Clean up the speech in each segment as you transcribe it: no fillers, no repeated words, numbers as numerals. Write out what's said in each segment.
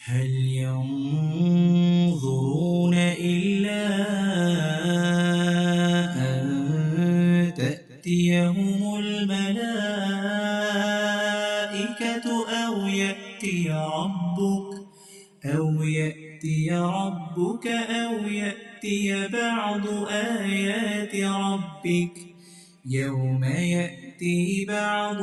هل ينظرون إلا أن تأتيهم الملائكة أو يأتي بعض آيات ربك يوم يأتي بعض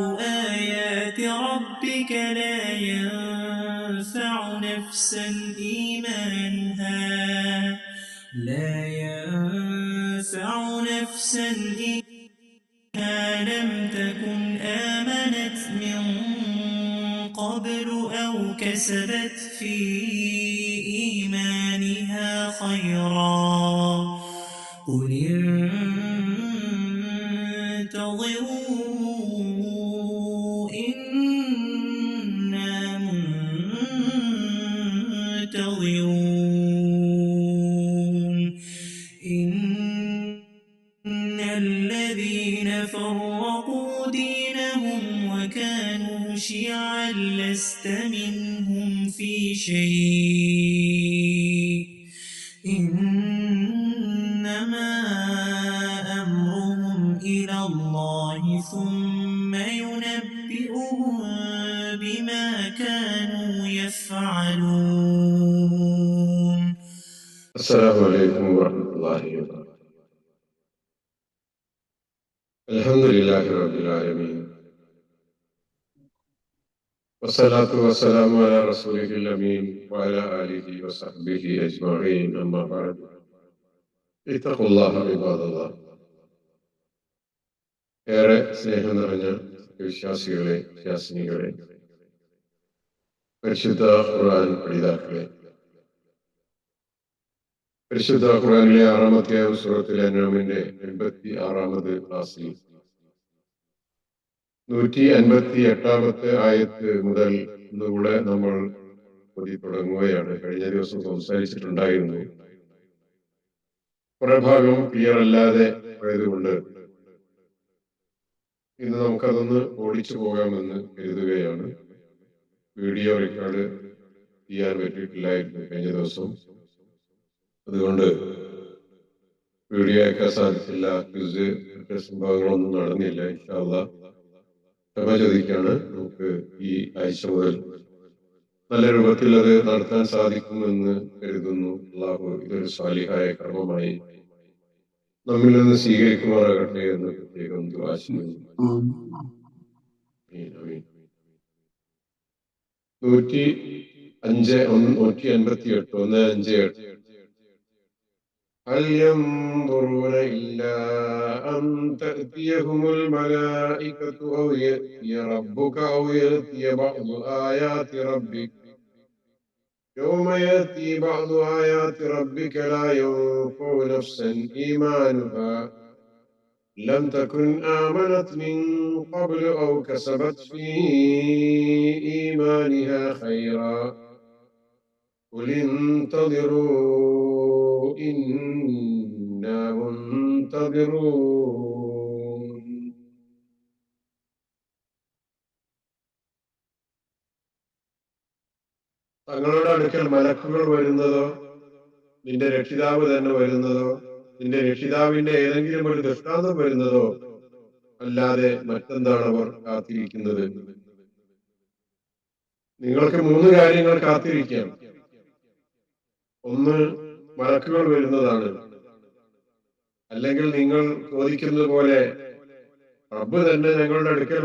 آيات ربك لا ينفع نفسا إيمانها لم تكن آمنت من قبل أو كسبت في إيمانها خيرا قل انتظروا إنا منتظرون إن الذين فرقوا دينهم وكانوا شيعا لست منهم في شيء إنما أمرهم إلى الله ثم ينبئهم بما كانوا يفعلون. السلام عليكم ورحمة الله وبركاته. الحمد لله رب العالمين والصلاة والسلام على رسوله الأمين وعلى آله وصحبه أجمعين أما بعد اتقوا الله عباد الله. ഏറെ സ്നേഹം നിറഞ്ഞ വിശ്വാസികളെ വിശ്വാസിനികളെ പരിശുദ്ധ ഖുർആൻ പഠിതാക്കളെ, പരിശുദ്ധ ഖുർആനിലെ 6-ാമത്തെ സൂറത്തുൽ അൻആമിന്റെ 86-ാമത് ക്ലാസ്സിൽ 158-ാമത്തെ ആയത്ത് മുതൽ ഇന്നുകൂടെ നമ്മൾ ഓതി തുടങ്ങുകയാണ്. കഴിഞ്ഞ ദിവസം സംസാരിച്ചിട്ടുണ്ടായിരുന്നു. കുറെ ഭാഗം ക്ലിയർ അല്ലാതെ പോയതുകൊണ്ട് ഇന്ന് നമുക്കതൊന്ന് ഓടിച്ചു പോകാമെന്ന് കരുതുകയാണ്. വീഡിയോ റെക്കോർഡ് ചെയ്യാൻ പറ്റിയിട്ടില്ലായിരുന്നു കഴിഞ്ഞ ദിവസം, അതുകൊണ്ട് വീഡിയോ അയക്കാൻ സാധിച്ചില്ല. ക്വിസ് മറ്റ് സംഭവങ്ങളൊന്നും നടന്നില്ല. ഇൻഷാ അല്ലാഹ് ക്ഷമ ചോദിക്കാണ്. നമുക്ക് ഈ ആഴ്ച മുതൽ നല്ല രൂപത്തിൽ അത് നടത്താൻ സാധിക്കുമെന്ന് കരുതുന്നു. അല്ലാഹു ഇതൊരു സാലിഹായ കർമ്മമായി നമ്മിൽ നിന്ന് സ്വീകരിക്കുമാറാകട്ടെ എന്ന് പ്രത്യേകം ദുആ ചെയ്യുന്നു. 158 هل ينظرون إلا أن تأتيهم الملائكة أو يأتي ربك أو يأتي بعض آيات ربك يوم يأتي بعض آيات ربك لا ينفع نفسا إيمانها لم تكن آمنت من قبل أو كسبت في إيمانها خيرا قل انتظروا إنا منتظرون. തങ്ങളുടെ അടുക്കൽ മലക്കുകൾ വരുന്നതോ നിന്റെ രക്ഷിതാവ് തന്നെ വരുന്നതോ നിന്റെ രക്ഷിതാവിന്റെ ഏതെങ്കിലും ഒരു ദൃഷ്ടാന്തം വരുന്നതോ അല്ലാതെ മറ്റെന്താണ് അവർ കാത്തിരിക്കുന്നത്? നിങ്ങൾക്ക് 3 കാര്യങ്ങൾ കാത്തിരിക്കാം. ഒന്ന്, മലക്കുകൾ വരുന്നതാണ്. അല്ലെങ്കിൽ നിങ്ങൾ ചോദിക്കുന്നത് പോലെ റബ്ബ് തന്നെ ഞങ്ങളുടെ അടുക്കൽ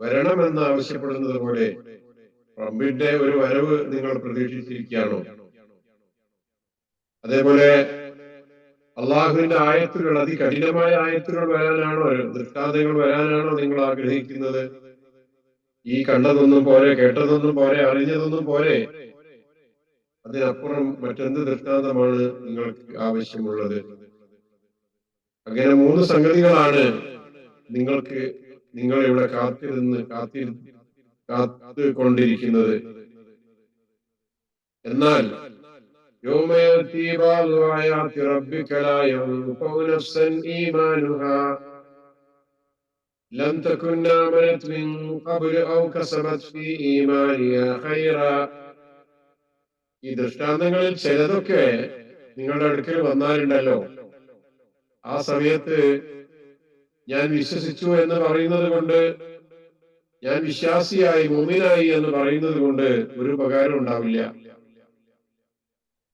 വരണമെന്ന് ആവശ്യപ്പെടുന്നത് പോലെ റബ്ബിന്റെ ഒരു വരവ് നിങ്ങൾ പ്രതീക്ഷിച്ചിരിക്കുകയാണോ? അതേപോലെ അള്ളാഹുവിന്റെ ആയത്തുകൾ, അതികഠിനമായ ആയത്തുകൾ വരാനാണോ, ദൃഷ്ടാന്തങ്ങൾ വരാനാണോ നിങ്ങൾ ആഗ്രഹിക്കുന്നത്? ഈ കണ്ടതൊന്നും പോരെ, കേട്ടതൊന്നും പോരെ, അറിഞ്ഞതൊന്നും പോരെ, അതിനപ്പുറം മറ്റെന്ത് ദൃഷ്ടാന്തമാണ് നിങ്ങൾക്ക് ആവശ്യമുള്ളത്? അങ്ങനെ 3 സംഗതികളാണ് നിങ്ങൾ ഇവിടെ കാത്തുകൊണ്ടിരിക്കുന്നത്. എന്നാൽ يوم يأتي بعض آيات ربك لا ينفع نفسا إيمانها ലം തകുൻ ആമനത് മിൻ ഖബ്ല ഔ കസബത് ഫീ ഈമാനിഹാ ഖൈറാ. ഈ ദൃഷ്ടാന്തങ്ങളിൽ ചിലതൊക്കെ നിങ്ങളുടെ അടുക്കൽ വന്നാലുണ്ടല്ലോ, ആ സമയത്ത് ഞാൻ വിശ്വസിച്ചു എന്ന് പറയുന്നത് കൊണ്ട്, ഞാൻ വിശ്വാസിയായി മുഅ്മിനായി എന്ന് പറയുന്നത് കൊണ്ട് ഒരു ഉപകാരം ഉണ്ടാവില്ല.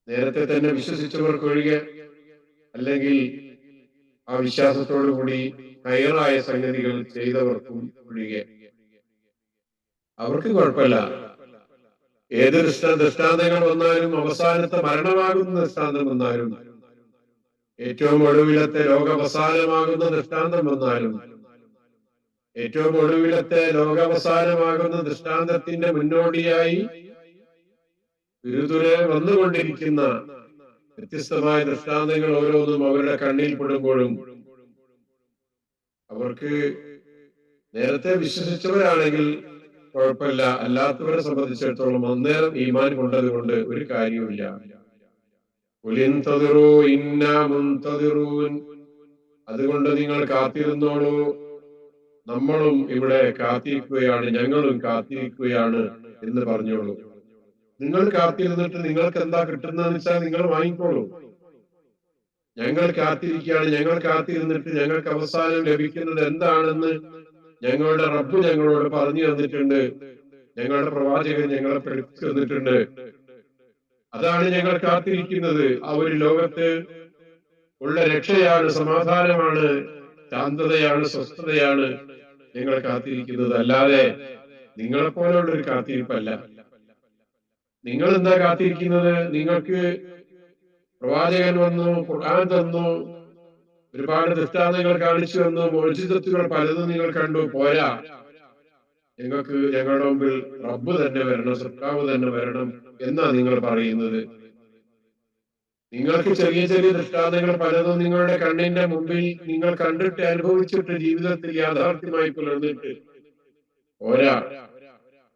നേരത്തെ തന്നെ വിശ്വസിച്ചവർക്കൊഴികെ, അല്ലെങ്കിൽ ആ വിശ്വാസത്തോടു കൂടി ഹൈറായ സംഗതികൾ ചെയ്തവർക്കും ഒഴികെ അവർക്ക് കുഴപ്പമില്ല. ഏത് ദൃഷ്ടാന്തങ്ങൾ വന്നാലും, അവസാനത്തെ മരണമാകുന്ന ദൃഷ്ടാന്തം വന്നാലും, ഏറ്റവും ഒടുവിലത്തെ ലോകാവസാനമാകുന്ന ദൃഷ്ടാന്തം വന്നാലും, ഏറ്റവും ഒടുവിലത്തെ ലോകാവസാനമാകുന്ന ദൃഷ്ടാന്തത്തിന്റെ മുന്നോടിയായി തുരുതുരെ വന്നുകൊണ്ടിരിക്കുന്ന വ്യത്യസ്തമായ ദൃഷ്ടാന്തങ്ങൾ ഓരോന്നും അവരുടെ കണ്ണിൽ പെടുമ്പോഴും അവർക്ക് നേരത്തെ വിശ്വസിച്ചവരാണെങ്കിൽ കുഴപ്പമില്ല, അല്ലാത്തവരെ സംബന്ധിച്ചിടത്തോളം അന്നേരം ഈമാൻ കൊണ്ടത് കൊണ്ട് ഒരു കാര്യവുമില്ല. അതുകൊണ്ട് നിങ്ങൾ കാത്തിരുന്നോളൂ, നമ്മളും ഇവിടെ കാത്തിരിക്കുകയാണ്, ഞങ്ങളും കാത്തിരിക്കുകയാണ് എന്ന് പറഞ്ഞോളൂ. നിങ്ങൾ കാത്തിരുന്നിട്ട് നിങ്ങൾക്ക് എന്താ കിട്ടുന്നതെന്ന് വെച്ചാൽ നിങ്ങൾ വാങ്ങിക്കോളൂ. ഞങ്ങൾ കാത്തിരിക്കുകയാണ്, ഞങ്ങൾ കാത്തിരുന്നിട്ട് ഞങ്ങൾക്ക് അവസാനം ലഭിക്കുന്നത് എന്താണെന്ന് ഞങ്ങളുടെ റബ്ബ് ഞങ്ങളോട് പറഞ്ഞു തന്നിട്ടുണ്ട്, ഞങ്ങളുടെ പ്രവാചകൻ ഞങ്ങളെ പഠിപ്പിച്ചു തന്നിട്ടുണ്ട്. അതാണ് ഞങ്ങൾ കാത്തിരിക്കുന്നത്. ആ ഒരു ലോകത്ത് ഉള്ള രക്ഷയാണ്, സമാധാനമാണ്, ശാന്തതയാണ്, സ്വസ്ഥതയാണ് ഞങ്ങൾ കാത്തിരിക്കുന്നത്. അല്ലാതെ നിങ്ങളെ പോലെയുള്ള ഒരു കാത്തിരിപ്പല്ല. നിങ്ങൾ എന്താ കാത്തിരിക്കുന്നത്? നിങ്ങൾക്ക് പ്രവാചകൻ വന്നു, ഖുർആൻ തന്നു, ഒരുപാട് ദൃഷ്ടാന്തങ്ങൾ കാണിച്ചു തന്നു, മോചിതത്തുകൾ പലതും നിങ്ങൾ കണ്ടു, പോരാ, നിങ്ങൾക്ക് ഞങ്ങളുടെ മുമ്പിൽ റബ്ബ് തന്നെ വരണം, സൃഷ്ടാവ് തന്നെ വരണം എന്നാ നിങ്ങൾ പറയുന്നത്. നിങ്ങൾക്ക് ചെറിയ ചെറിയ ദൃഷ്ടാന്തങ്ങൾ പലതും നിങ്ങളുടെ കണ്ണിന്റെ മുമ്പിൽ നിങ്ങൾ കണ്ടിട്ട് അനുഭവിച്ചിട്ട് ജീവിതത്തിൽ യാഥാർത്ഥ്യമായി പുലർന്നിട്ട് പോരാ,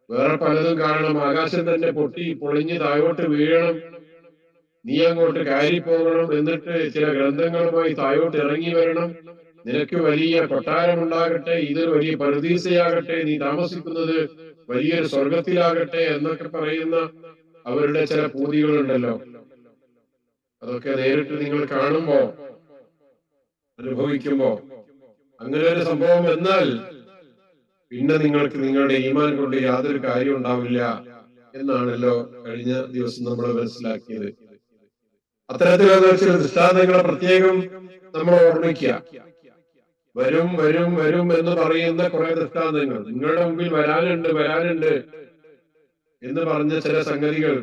വേറെ പലതും കാണണം. ആകാശം തന്നെ പൊട്ടി പൊളിഞ്ഞ് താഴോട്ട് വീഴണം, നീ അങ്ങോട്ട് കയറി പോകണം, എന്നിട്ട് ചില ഗ്രന്ഥങ്ങളുമായി താഴോട്ട് ഇറങ്ങി വരണം, നിനക്ക് വലിയ കൊട്ടാരമുണ്ടാകട്ടെ, ഇത് വലിയ പറുദീസയാകട്ടെ, നീ താമസിക്കുന്നത് വലിയൊരു സ്വർഗത്തിലാകട്ടെ എന്നൊക്കെ പറയുന്ന അവരുടെ ചില പൂതികളുണ്ടല്ലോ. അതൊക്കെ നേരിട്ട് നിങ്ങൾ കാണുമ്പോ, അനുഭവിക്കുമ്പോ, അങ്ങനെ ഒരു സംഭവം എന്നാൽ പിന്നെ നിങ്ങൾക്ക് നിങ്ങളുടെ ഈമാൻ കൊണ്ട് യാതൊരു കാര്യം ഉണ്ടാവില്ല എന്നാണല്ലോ കഴിഞ്ഞ ദിവസം നമ്മൾ മനസ്സിലാക്കിയത്. അത്തരത്തിലുള്ള ചില ദൃഷ്ടാന്തങ്ങളെ പ്രത്യേകം നമ്മൾ ഓർമ്മിക്കുക. വരും വരും വരും എന്ന് പറയുന്ന കുറെ ദൃഷ്ടാന്തങ്ങൾ നിങ്ങളുടെ മുമ്പിൽ വരാനുണ്ട് എന്ന് പറഞ്ഞ ചില സംഗതികൾ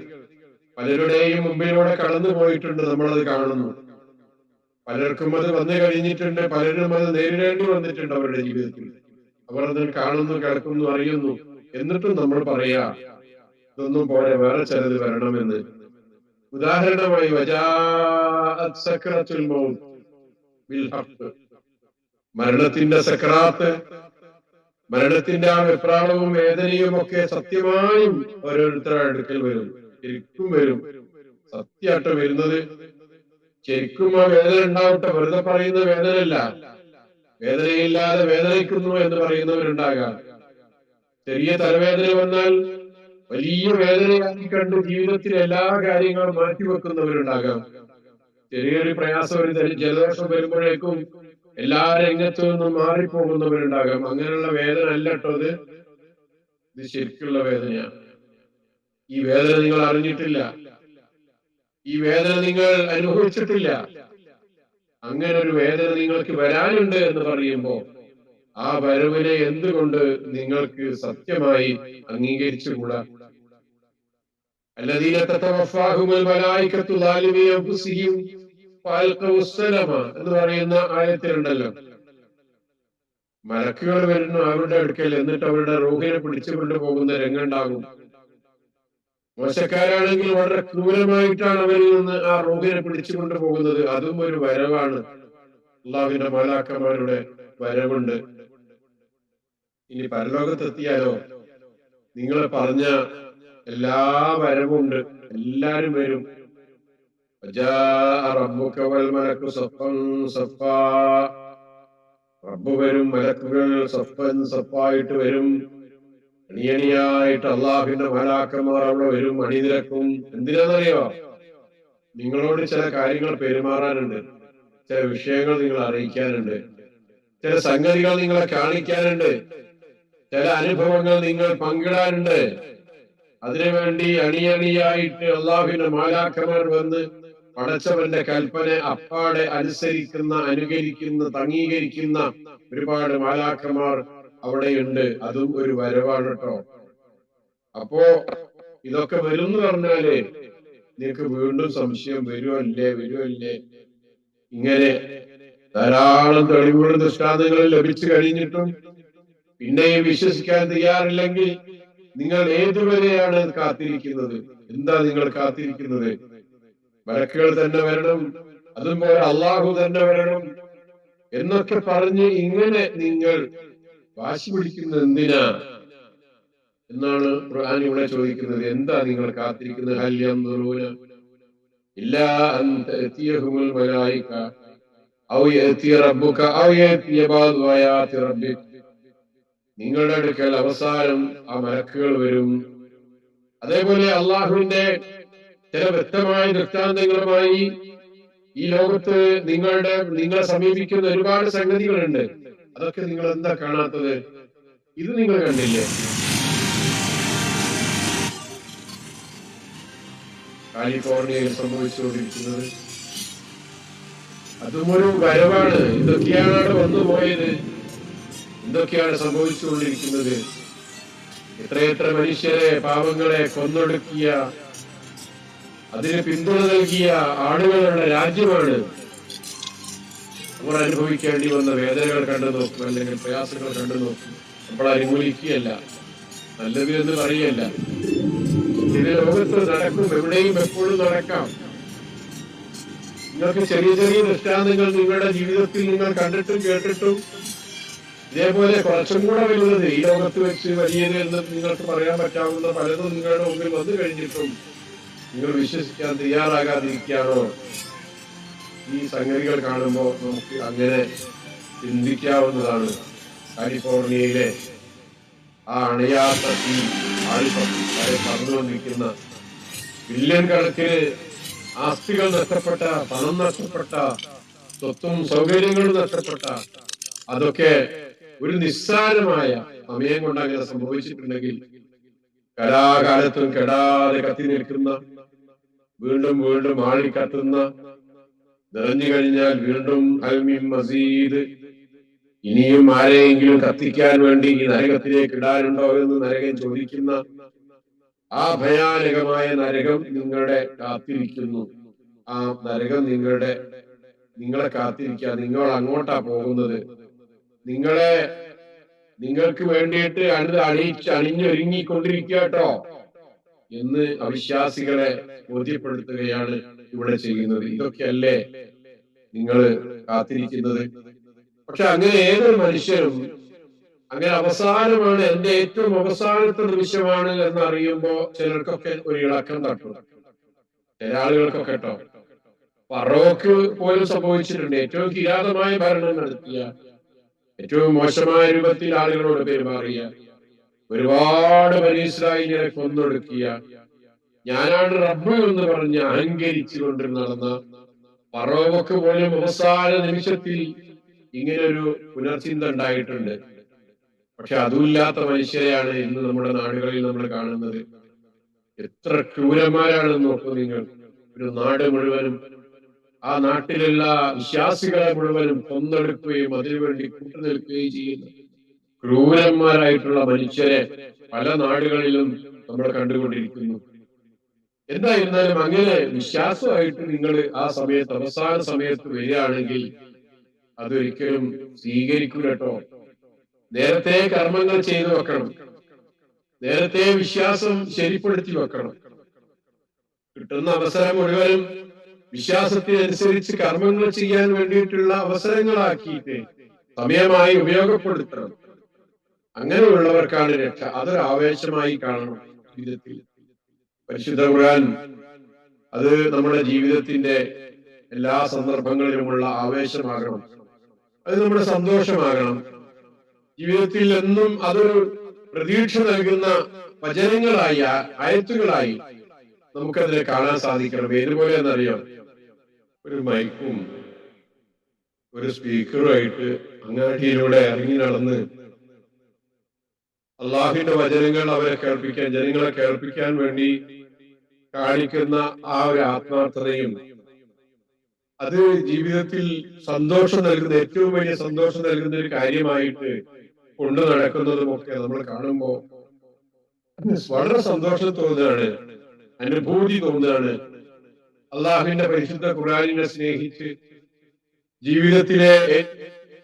പലരുടെയും മുമ്പിലൂടെ കടന്നു പോയിട്ടുണ്ട്. നമ്മളത് കാണുന്നു. പലർക്കും അത് വന്നു കഴിഞ്ഞിട്ടുണ്ട്, പലരും അത് നേരിടേണ്ടി വന്നിട്ടുണ്ട് അവരുടെ ജീവിതത്തിൽ. അവർ അത് കാണുന്നു, കേൾക്കുന്നു, അറിയുന്നു. എന്നിട്ടും നമ്മൾ പറയാ ഇതൊന്നും പോലെ വേറെ ചിലത് വരണമെന്ന്. ഉദാഹരണമായി മരണത്തിന്റെ സക്രാത്ത്, മരണത്തിന്റെ ആ വെപ്രാളവും വേദനയും ഒക്കെ സത്യമായും ഓരോരുത്തരുടെ അടുക്കൽ വരും. ശരിക്കും വരും, സത്യമായിട്ട് വരുന്നത്. ശരിക്കും ആ വേദന ഉണ്ടാവട്ടെ, വെറുതെ പറയുന്ന വേദനയല്ല. വേദനയില്ലാതെ വേദനിക്കുന്നു എന്ന് പറയുന്നവരുണ്ടാകാം. ചെറിയ തലവേദന വന്നാൽ വലിയ വേദനയാക്കി കണ്ട് ജീവിതത്തിൽ എല്ലാ കാര്യങ്ങളും മാറ്റിവെക്കുന്നവരുണ്ടാകാം. ചെറിയൊരു പ്രയാസം, ഒരു ജലദോഷം വരുമ്പോഴേക്കും എല്ലാ രംഗത്തു നിന്നും മാറിപ്പോകുന്നവരുണ്ടാകാം. അങ്ങനെയുള്ള വേദന അല്ല കേട്ടോ ഇത് ശരിക്കുള്ള വേദനയാണ്. ഈ വേദന നിങ്ങൾ അറിഞ്ഞിട്ടില്ല, ഈ വേദന നിങ്ങൾ അനുഭവിച്ചിട്ടില്ല. അങ്ങനെ ഒരു വേദന നിങ്ങൾക്ക് വരാനുണ്ട് എന്ന് പറയുമ്പോ ആ വരവിനെ എന്തുകൊണ്ട് നിങ്ങൾക്ക് സത്യമായി അംഗീകരിച്ചുകൂടാ? الذين تتوفاهم الملائكة ظالمي أنفسهم فألقوا السلم എന്ന് പറയുന്ന ആയത്തിലുണ്ടല്ലോ, മലക്കുകൾ വരുന്നു അവരുടെ അടുക്കൽ, എന്നിട്ട് അവരുടെ റൂഹിനെ പിടിച്ചുകൊണ്ട് പോകുന്ന രംഗമുണ്ടാകും. മോശക്കാരാണെങ്കിൽ വളരെ ക്രൂരമായിട്ടാണ് അവരിൽ നിന്ന് ആ റൂഹിനെ പിടിച്ചുകൊണ്ട് പോകുന്നത്. അതും ഒരു വരവാണ്, അള്ളാഹുവിന്റെ മാലാഖമാരുടെ വരവുണ്ട്. ഇനി പരലോകത്തെത്തിയാലോ നിങ്ങൾ പറഞ്ഞ എല്ലാ വരവുണ്ട്, എല്ലാരും വരും. റബ്ബ് വരും, മലക്കുകൾ സഫൻ സഫായിട്ട് വരും, അണിയണിയായിട്ട് അള്ളാഹുവിന്റെ മലാക്കന്മാർ അവിടെ വരും, അണിനിരക്കും. എന്തിനാണെന്നറിയോ? നിങ്ങളോട് ചില കാര്യങ്ങൾ പെരുമാറാനുണ്ട്, ചില വിഷയങ്ങൾ നിങ്ങൾ അറിയിക്കാനുണ്ട്, ചില സംഗതികൾ നിങ്ങളെ കാണിക്കാനുണ്ട്, ചില അനുഭവങ്ങൾ നിങ്ങൾ പങ്കിടാനുണ്ട്. അതിനുവേണ്ടി അണിയണിയായിട്ട് അള്ളാഹുവിന്റെ മാലാക്കന്മാർ വന്ന് പടച്ചവന്റെ കൽപ്പന അപ്പാടെ അനുസരിക്കുന്ന, അനുകരിക്കുന്ന, അംഗീകരിക്കുന്ന ഒരുപാട് മാലാക്കന്മാർ അവിടെയുണ്ട്. അതും ഒരു വരവാണ് കേട്ടോ. അപ്പോ ഇതൊക്കെ വരും എന്ന് പറഞ്ഞാല് നിങ്ങൾക്ക് വീണ്ടും സംശയം വരുമല്ലേ. ഇങ്ങനെ ധാരാളം തെളിവുകളും ദൃഷ്ടാന്തങ്ങളും ലഭിച്ചു കഴിഞ്ഞിട്ടും പിന്നെയും വിശ്വസിക്കാൻ തയ്യാറില്ലെങ്കിൽ നിങ്ങൾ ഏതുവരെയാണ് കാത്തിരിക്കുന്നത്? എന്താ നിങ്ങൾ കാത്തിരിക്കുന്നത്? മലക്കുകൾ തന്നെ വരണം, അതുപോലെ അള്ളാഹു തന്നെ വരണം എന്നൊക്കെ പറഞ്ഞ് ഇങ്ങനെ നിങ്ങൾ വാശി പിടിക്കുന്നത് എന്തിനാ എന്നാണ് ഖുർആൻ ഇവിടെ ചോദിക്കുന്നത്. എന്താ നിങ്ങൾ കാത്തിരിക്കുന്നത്? ഹൽ യൻദുറൂന ഇല്ലാ അൻ തഅതിയഹുൽ മലായിക ഔ യഅതി റബ്ബുക ഔ യഅതി ബഅദു ആയാതി റബ്ബിക. നിങ്ങളുടെ അടുക്കൽ അവസാനം ആ മലക്കുകൾ വരും. അതേപോലെ അള്ളാഹുവിന്റെ ചില വ്യക്തമായ ദൃഷ്ടാന്തങ്ങളുമായി ഈ ലോകത്ത് നിങ്ങളെ സമീപിക്കുന്ന ഒരുപാട് സംഗതികളുണ്ട്. അതൊക്കെ നിങ്ങൾ എന്താ കാണാത്തത്? ഇത് നിങ്ങൾ കണ്ടില്ലേ? കാലിഫോർണിയയിൽ സംഭവിച്ചുകൊണ്ടിരിക്കുന്നത് അതും ഒരു വരവാണ്. എന്തൊക്കെയാണ് അവിടെ വന്നുപോയത്, എന്തൊക്കെയാണ് സംഭവിച്ചുകൊണ്ടിരിക്കുന്നത്? എത്രയെത്ര മനുഷ്യരെ, പാവങ്ങളെ കൊന്നൊടുക്കിയ, അതിന് പിന്തുണ നൽകിയ ആളുകളുള്ള രാജ്യമാണ്. നമ്മൾ അനുഭവിക്കേണ്ടി വന്ന വേദനകൾ കണ്ടു നോക്കും, അല്ലെങ്കിൽ പ്രയാസങ്ങൾ കണ്ടു നോക്കും. നമ്മൾ അനുകൂലിക്കുകയല്ല, നല്ലത് എന്ന് പറയല്ല. ഇത് ലോകത്ത് നടക്കും, എവിടെയും എപ്പോഴും നടക്കാം. നിങ്ങൾക്ക് ചെറിയ ചെറിയ ദൃഷ്ടാന്തങ്ങൾ നിങ്ങളുടെ ജീവിതത്തിൽ നിങ്ങൾ കണ്ടിട്ടും കേട്ടിട്ടും ഇതേപോലെ കുറച്ചും കൂടെ വലുത്, ഈ ലോകത്ത് വെച്ച് വലിയത് എന്ന് നിങ്ങൾക്ക് പറയാൻ പറ്റാവുന്ന പലതും നിങ്ങളുടെ മുമ്പിൽ വന്നു കഴിഞ്ഞിട്ടും നിങ്ങൾ വിശ്വസിക്കാൻ തയ്യാറാകാതിരിക്കുകയാണോ? ഈ സംഗതികൾ കാണുമ്പോൾ നമുക്ക് അങ്ങനെ ചിന്തിക്കാവുന്നതാണ്. കാലിഫോർണിയയിലെ ആ അണയാത്ത തീ പറഞ്ഞുകൊണ്ടിരിക്കുന്ന ബില്യൺ കണക്കിന് ആസ്തികൾ നഷ്ടപ്പെട്ട, പണം നഷ്ടപ്പെട്ട, സ്വത്തും സൗകര്യങ്ങളും നഷ്ടപ്പെട്ട, അതൊക്കെ ഒരു നിസ്സാരമായ സമയം കൊണ്ട് അങ്ങനെ സംഭവിച്ചിട്ടുണ്ടെങ്കിൽ കലാകാലത്തും കെടാതെ കത്തി നിൽക്കുന്ന, വീണ്ടും വീണ്ടും ആളിക്കത്തുന്ന, നിറഞ്ഞു കഴിഞ്ഞാൽ വീണ്ടും അൽമിൻ മസീദ്, ഇനിയും ആരെയെങ്കിലും കത്തിക്കാൻ വേണ്ടി ഈ നരകത്തിലേക്ക് ഇടാനുണ്ടോ എന്ന് നരകൻ ചോദിക്കുന്ന ആ ഭയാനകമായ നരകം നിങ്ങളുടെ കാത്തിരിക്കുന്നു. ആ നരകം നിങ്ങളെ കാത്തിരിക്കുക. നിങ്ങൾ അങ്ങോട്ടാ പോകുന്നത്. നിങ്ങൾക്ക് വേണ്ടിയിട്ട് അണിഞ്ഞൊരുങ്ങിക്കൊണ്ടിരിക്കുക കേട്ടോ എന്ന് അവിശ്വാസികളെ ബോധ്യപ്പെടുത്തുകയാണ് ഇവിടെ ചെയ്യുന്നത്. ഇതൊക്കെയല്ലേ നിങ്ങൾ കാത്തിരിക്കുന്നത്? പക്ഷെ അങ്ങനെ ഏതൊരു മനുഷ്യരും അങ്ങനെ അവസാനമാണ്, എന്റെ ഏറ്റവും അവസാനത്തെ നിമിഷമാണ് എന്നറിയുമ്പോ ചിലർക്കൊക്കെ ഒരു ഇളക്കം തട്ടും. ചില ആളുകൾക്കൊക്കെ കേട്ടോ. ഫറോക്ക് പോലും സംഭവിച്ചിട്ടുണ്ട്. ഏറ്റവും കിരാതമായ ഭരണം നടത്തിയ, ഏറ്റവും മോശമായ രൂപത്തിൽ ആളുകളോട് പെരുമാറിയ, ഒരുപാട് ബനി ഇസ്രായേലിനെ കൊന്നൊടുക്കിയ, ഞാനാണ് റബ്ബ് എന്ന് പറഞ്ഞ് അഹങ്കരിച്ചു കൊണ്ട് നടന്ന ഫറോക്ക് പോലും അവസാന നിമിഷത്തിൽ ഇങ്ങനൊരു പുനർചിന്ത ഉണ്ടായിട്ടുണ്ട്. പക്ഷെ അതുമില്ലാത്ത മനുഷ്യരെയാണ് ഇന്ന് നമ്മുടെ നാടുകളിൽ നമ്മൾ കാണുന്നത്. എത്ര ക്രൂരന്മാരാണെന്ന് നോക്കൂ നിങ്ങൾ. ഒരു നാട് മുഴുവനും, ആ നാട്ടിലുള്ള വിശ്വാസികളെ മുഴുവനും കൊന്നെടുക്കുകയും അതിനുവേണ്ടി കൂട്ടുനിൽക്കുകയും ചെയ്യുന്ന ക്രൂരന്മാരായിട്ടുള്ള മനുഷ്യരെ പല നാടുകളിലും നമ്മൾ കണ്ടുകൊണ്ടിരിക്കുന്നു. എന്തായിരുന്നാലും അങ്ങനെ വിശ്വാസമായിട്ട് നിങ്ങൾ ആ സമയത്ത്, അവസാന സമയത്ത് വരികയാണെങ്കിൽ അതൊരിക്കലും സ്വീകരിക്കൂല കേട്ടോ. നേരത്തെ കർമ്മങ്ങൾ ചെയ്തു വെക്കണം, നേരത്തെ വിശ്വാസം ശരിപ്പെടുത്തി വെക്കണം. കിട്ടുന്ന അവസരം മുഴുവനും വിശ്വാസത്തിനനുസരിച്ച് കർമ്മങ്ങൾ ചെയ്യാൻ വേണ്ടിയിട്ടുള്ള അവസരങ്ങളാക്കിയിട്ട് സമയമായി ഉപയോഗപ്പെടുത്തണം. അങ്ങനെയുള്ളവർക്കാണ് രക്ഷ. അതൊരു ആവേശമായി കാണണം ജീവിതത്തിൽ. പരിശുദ്ധ ഖുർആൻ അത് നമ്മുടെ ജീവിതത്തിന്റെ എല്ലാ സന്ദർഭങ്ങളിലുമുള്ള ആവേശമാകണം. അത് നമ്മുടെ സന്തോഷമാകണം. ജീവിതത്തിൽ എന്നും അതൊരു പ്രതീക്ഷ നൽകുന്ന വചനങ്ങളായി, ആയത്തുകളായി നമുക്കതിനെ കാണാൻ സാധിക്കണം. ഏതുപോലെ എന്നറിയാം, ഒരു മൈക്കും ഒരു സ്പീക്കറുമായിട്ട് അങ്ങാടിയിലൂടെ ഇറങ്ങി നടന്ന് അള്ളാഹുവിന്റെ വചനങ്ങൾ അവരെ കേൾപ്പിക്കാൻ, ജനങ്ങളെ കേൾപ്പിക്കാൻ വേണ്ടി കാണിക്കുന്ന ആ ഒരു ആത്മാർത്ഥതയും, അത് ജീവിതത്തിൽ സന്തോഷം നൽകുന്ന, ഏറ്റവും വലിയ സന്തോഷം നൽകുന്ന ഒരു കാര്യമായിട്ട് കൊണ്ടു നടക്കുന്നതുമൊക്കെ നമ്മൾ കാണുമ്പോ വളരെ സന്തോഷം തോന്നുകയാണ്, അനുഭൂതി തോന്നുകയാണ്. അള്ളാഹുവിന്റെ പരിശുദ്ധ ഖുർആനിനെ സ്നേഹിച്ച് ജീവിതത്തിലെ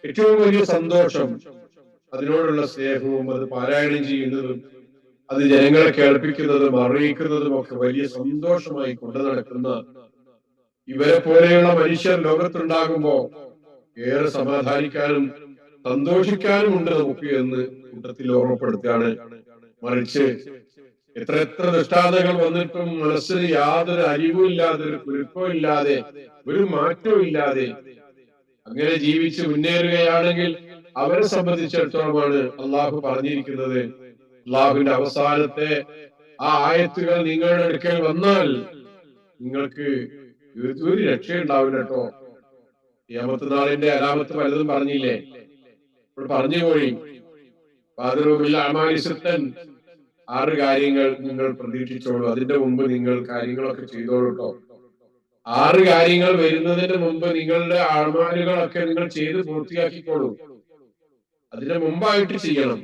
ഏറ്റവും വലിയ സന്തോഷം അതിനോടുള്ള സ്നേഹവും, അത് പാരായണം ചെയ്യുന്നതും, അത് ജനങ്ങളെ കേൾപ്പിക്കുന്നതും അറിയിക്കുന്നതും ഒക്കെ വലിയ സന്തോഷമായി കൊണ്ടു നടക്കുന്ന ഇവരെ പോലെയുള്ള മനുഷ്യർ ലോകത്തുണ്ടാകുമ്പോ ഏറെ സമാധാനിക്കാനും സന്തോഷിക്കാനും ഉണ്ട് നമുക്ക് എന്ന് കൂട്ടത്തിൽ ഓർമ്മപ്പെടുത്തുകയാണ്. മറിച്ച് എത്ര എത്ര ദൃഷ്ടാന്തങ്ങൾ വന്നിട്ടും മനസ്സിന് യാതൊരു അരിവും ഇല്ലാതെ, ഒരു കുരുക്കവും ഇല്ലാതെ, ഒരു മാറ്റവും ഇല്ലാതെ അങ്ങനെ ജീവിച്ച് മുന്നേറുകയാണെങ്കിൽ അവരെ സംബന്ധിച്ചിടത്തോളമാണ് അള്ളാഹു പറഞ്ഞിരിക്കുന്നത്, അള്ളാഹുവിന്റെ അവസാനത്തെ ആ ആയത്തുകൾ നിങ്ങളുടെ അടുക്കൽ വന്നാൽ നിങ്ങൾക്ക് ഒരു രക്ഷയുണ്ടാവില്ല കേട്ടോ. ഖിയാമത്ത് നാളിന്റെ അലാമത്ത് പലതും പറഞ്ഞില്ലേ, ഇപ്പോൾ പറഞ്ഞു പോയി. അമാലിസത്തൻ, 6 കാര്യങ്ങൾ നിങ്ങൾ പ്രതീക്ഷിച്ചോളൂ, അതിന്റെ മുമ്പ് നിങ്ങൾ കാര്യങ്ങളൊക്കെ ചെയ്തോളൂ കേട്ടോ. 6 കാര്യങ്ങൾ വരുന്നതിന് മുമ്പ് നിങ്ങളുടെ ആൾമാരുകളൊക്കെ നിങ്ങൾ ചെയ്ത് പൂർത്തിയാക്കിക്കോളൂ. അതിന്റെ മുമ്പായിട്ട് ചെയ്യണം.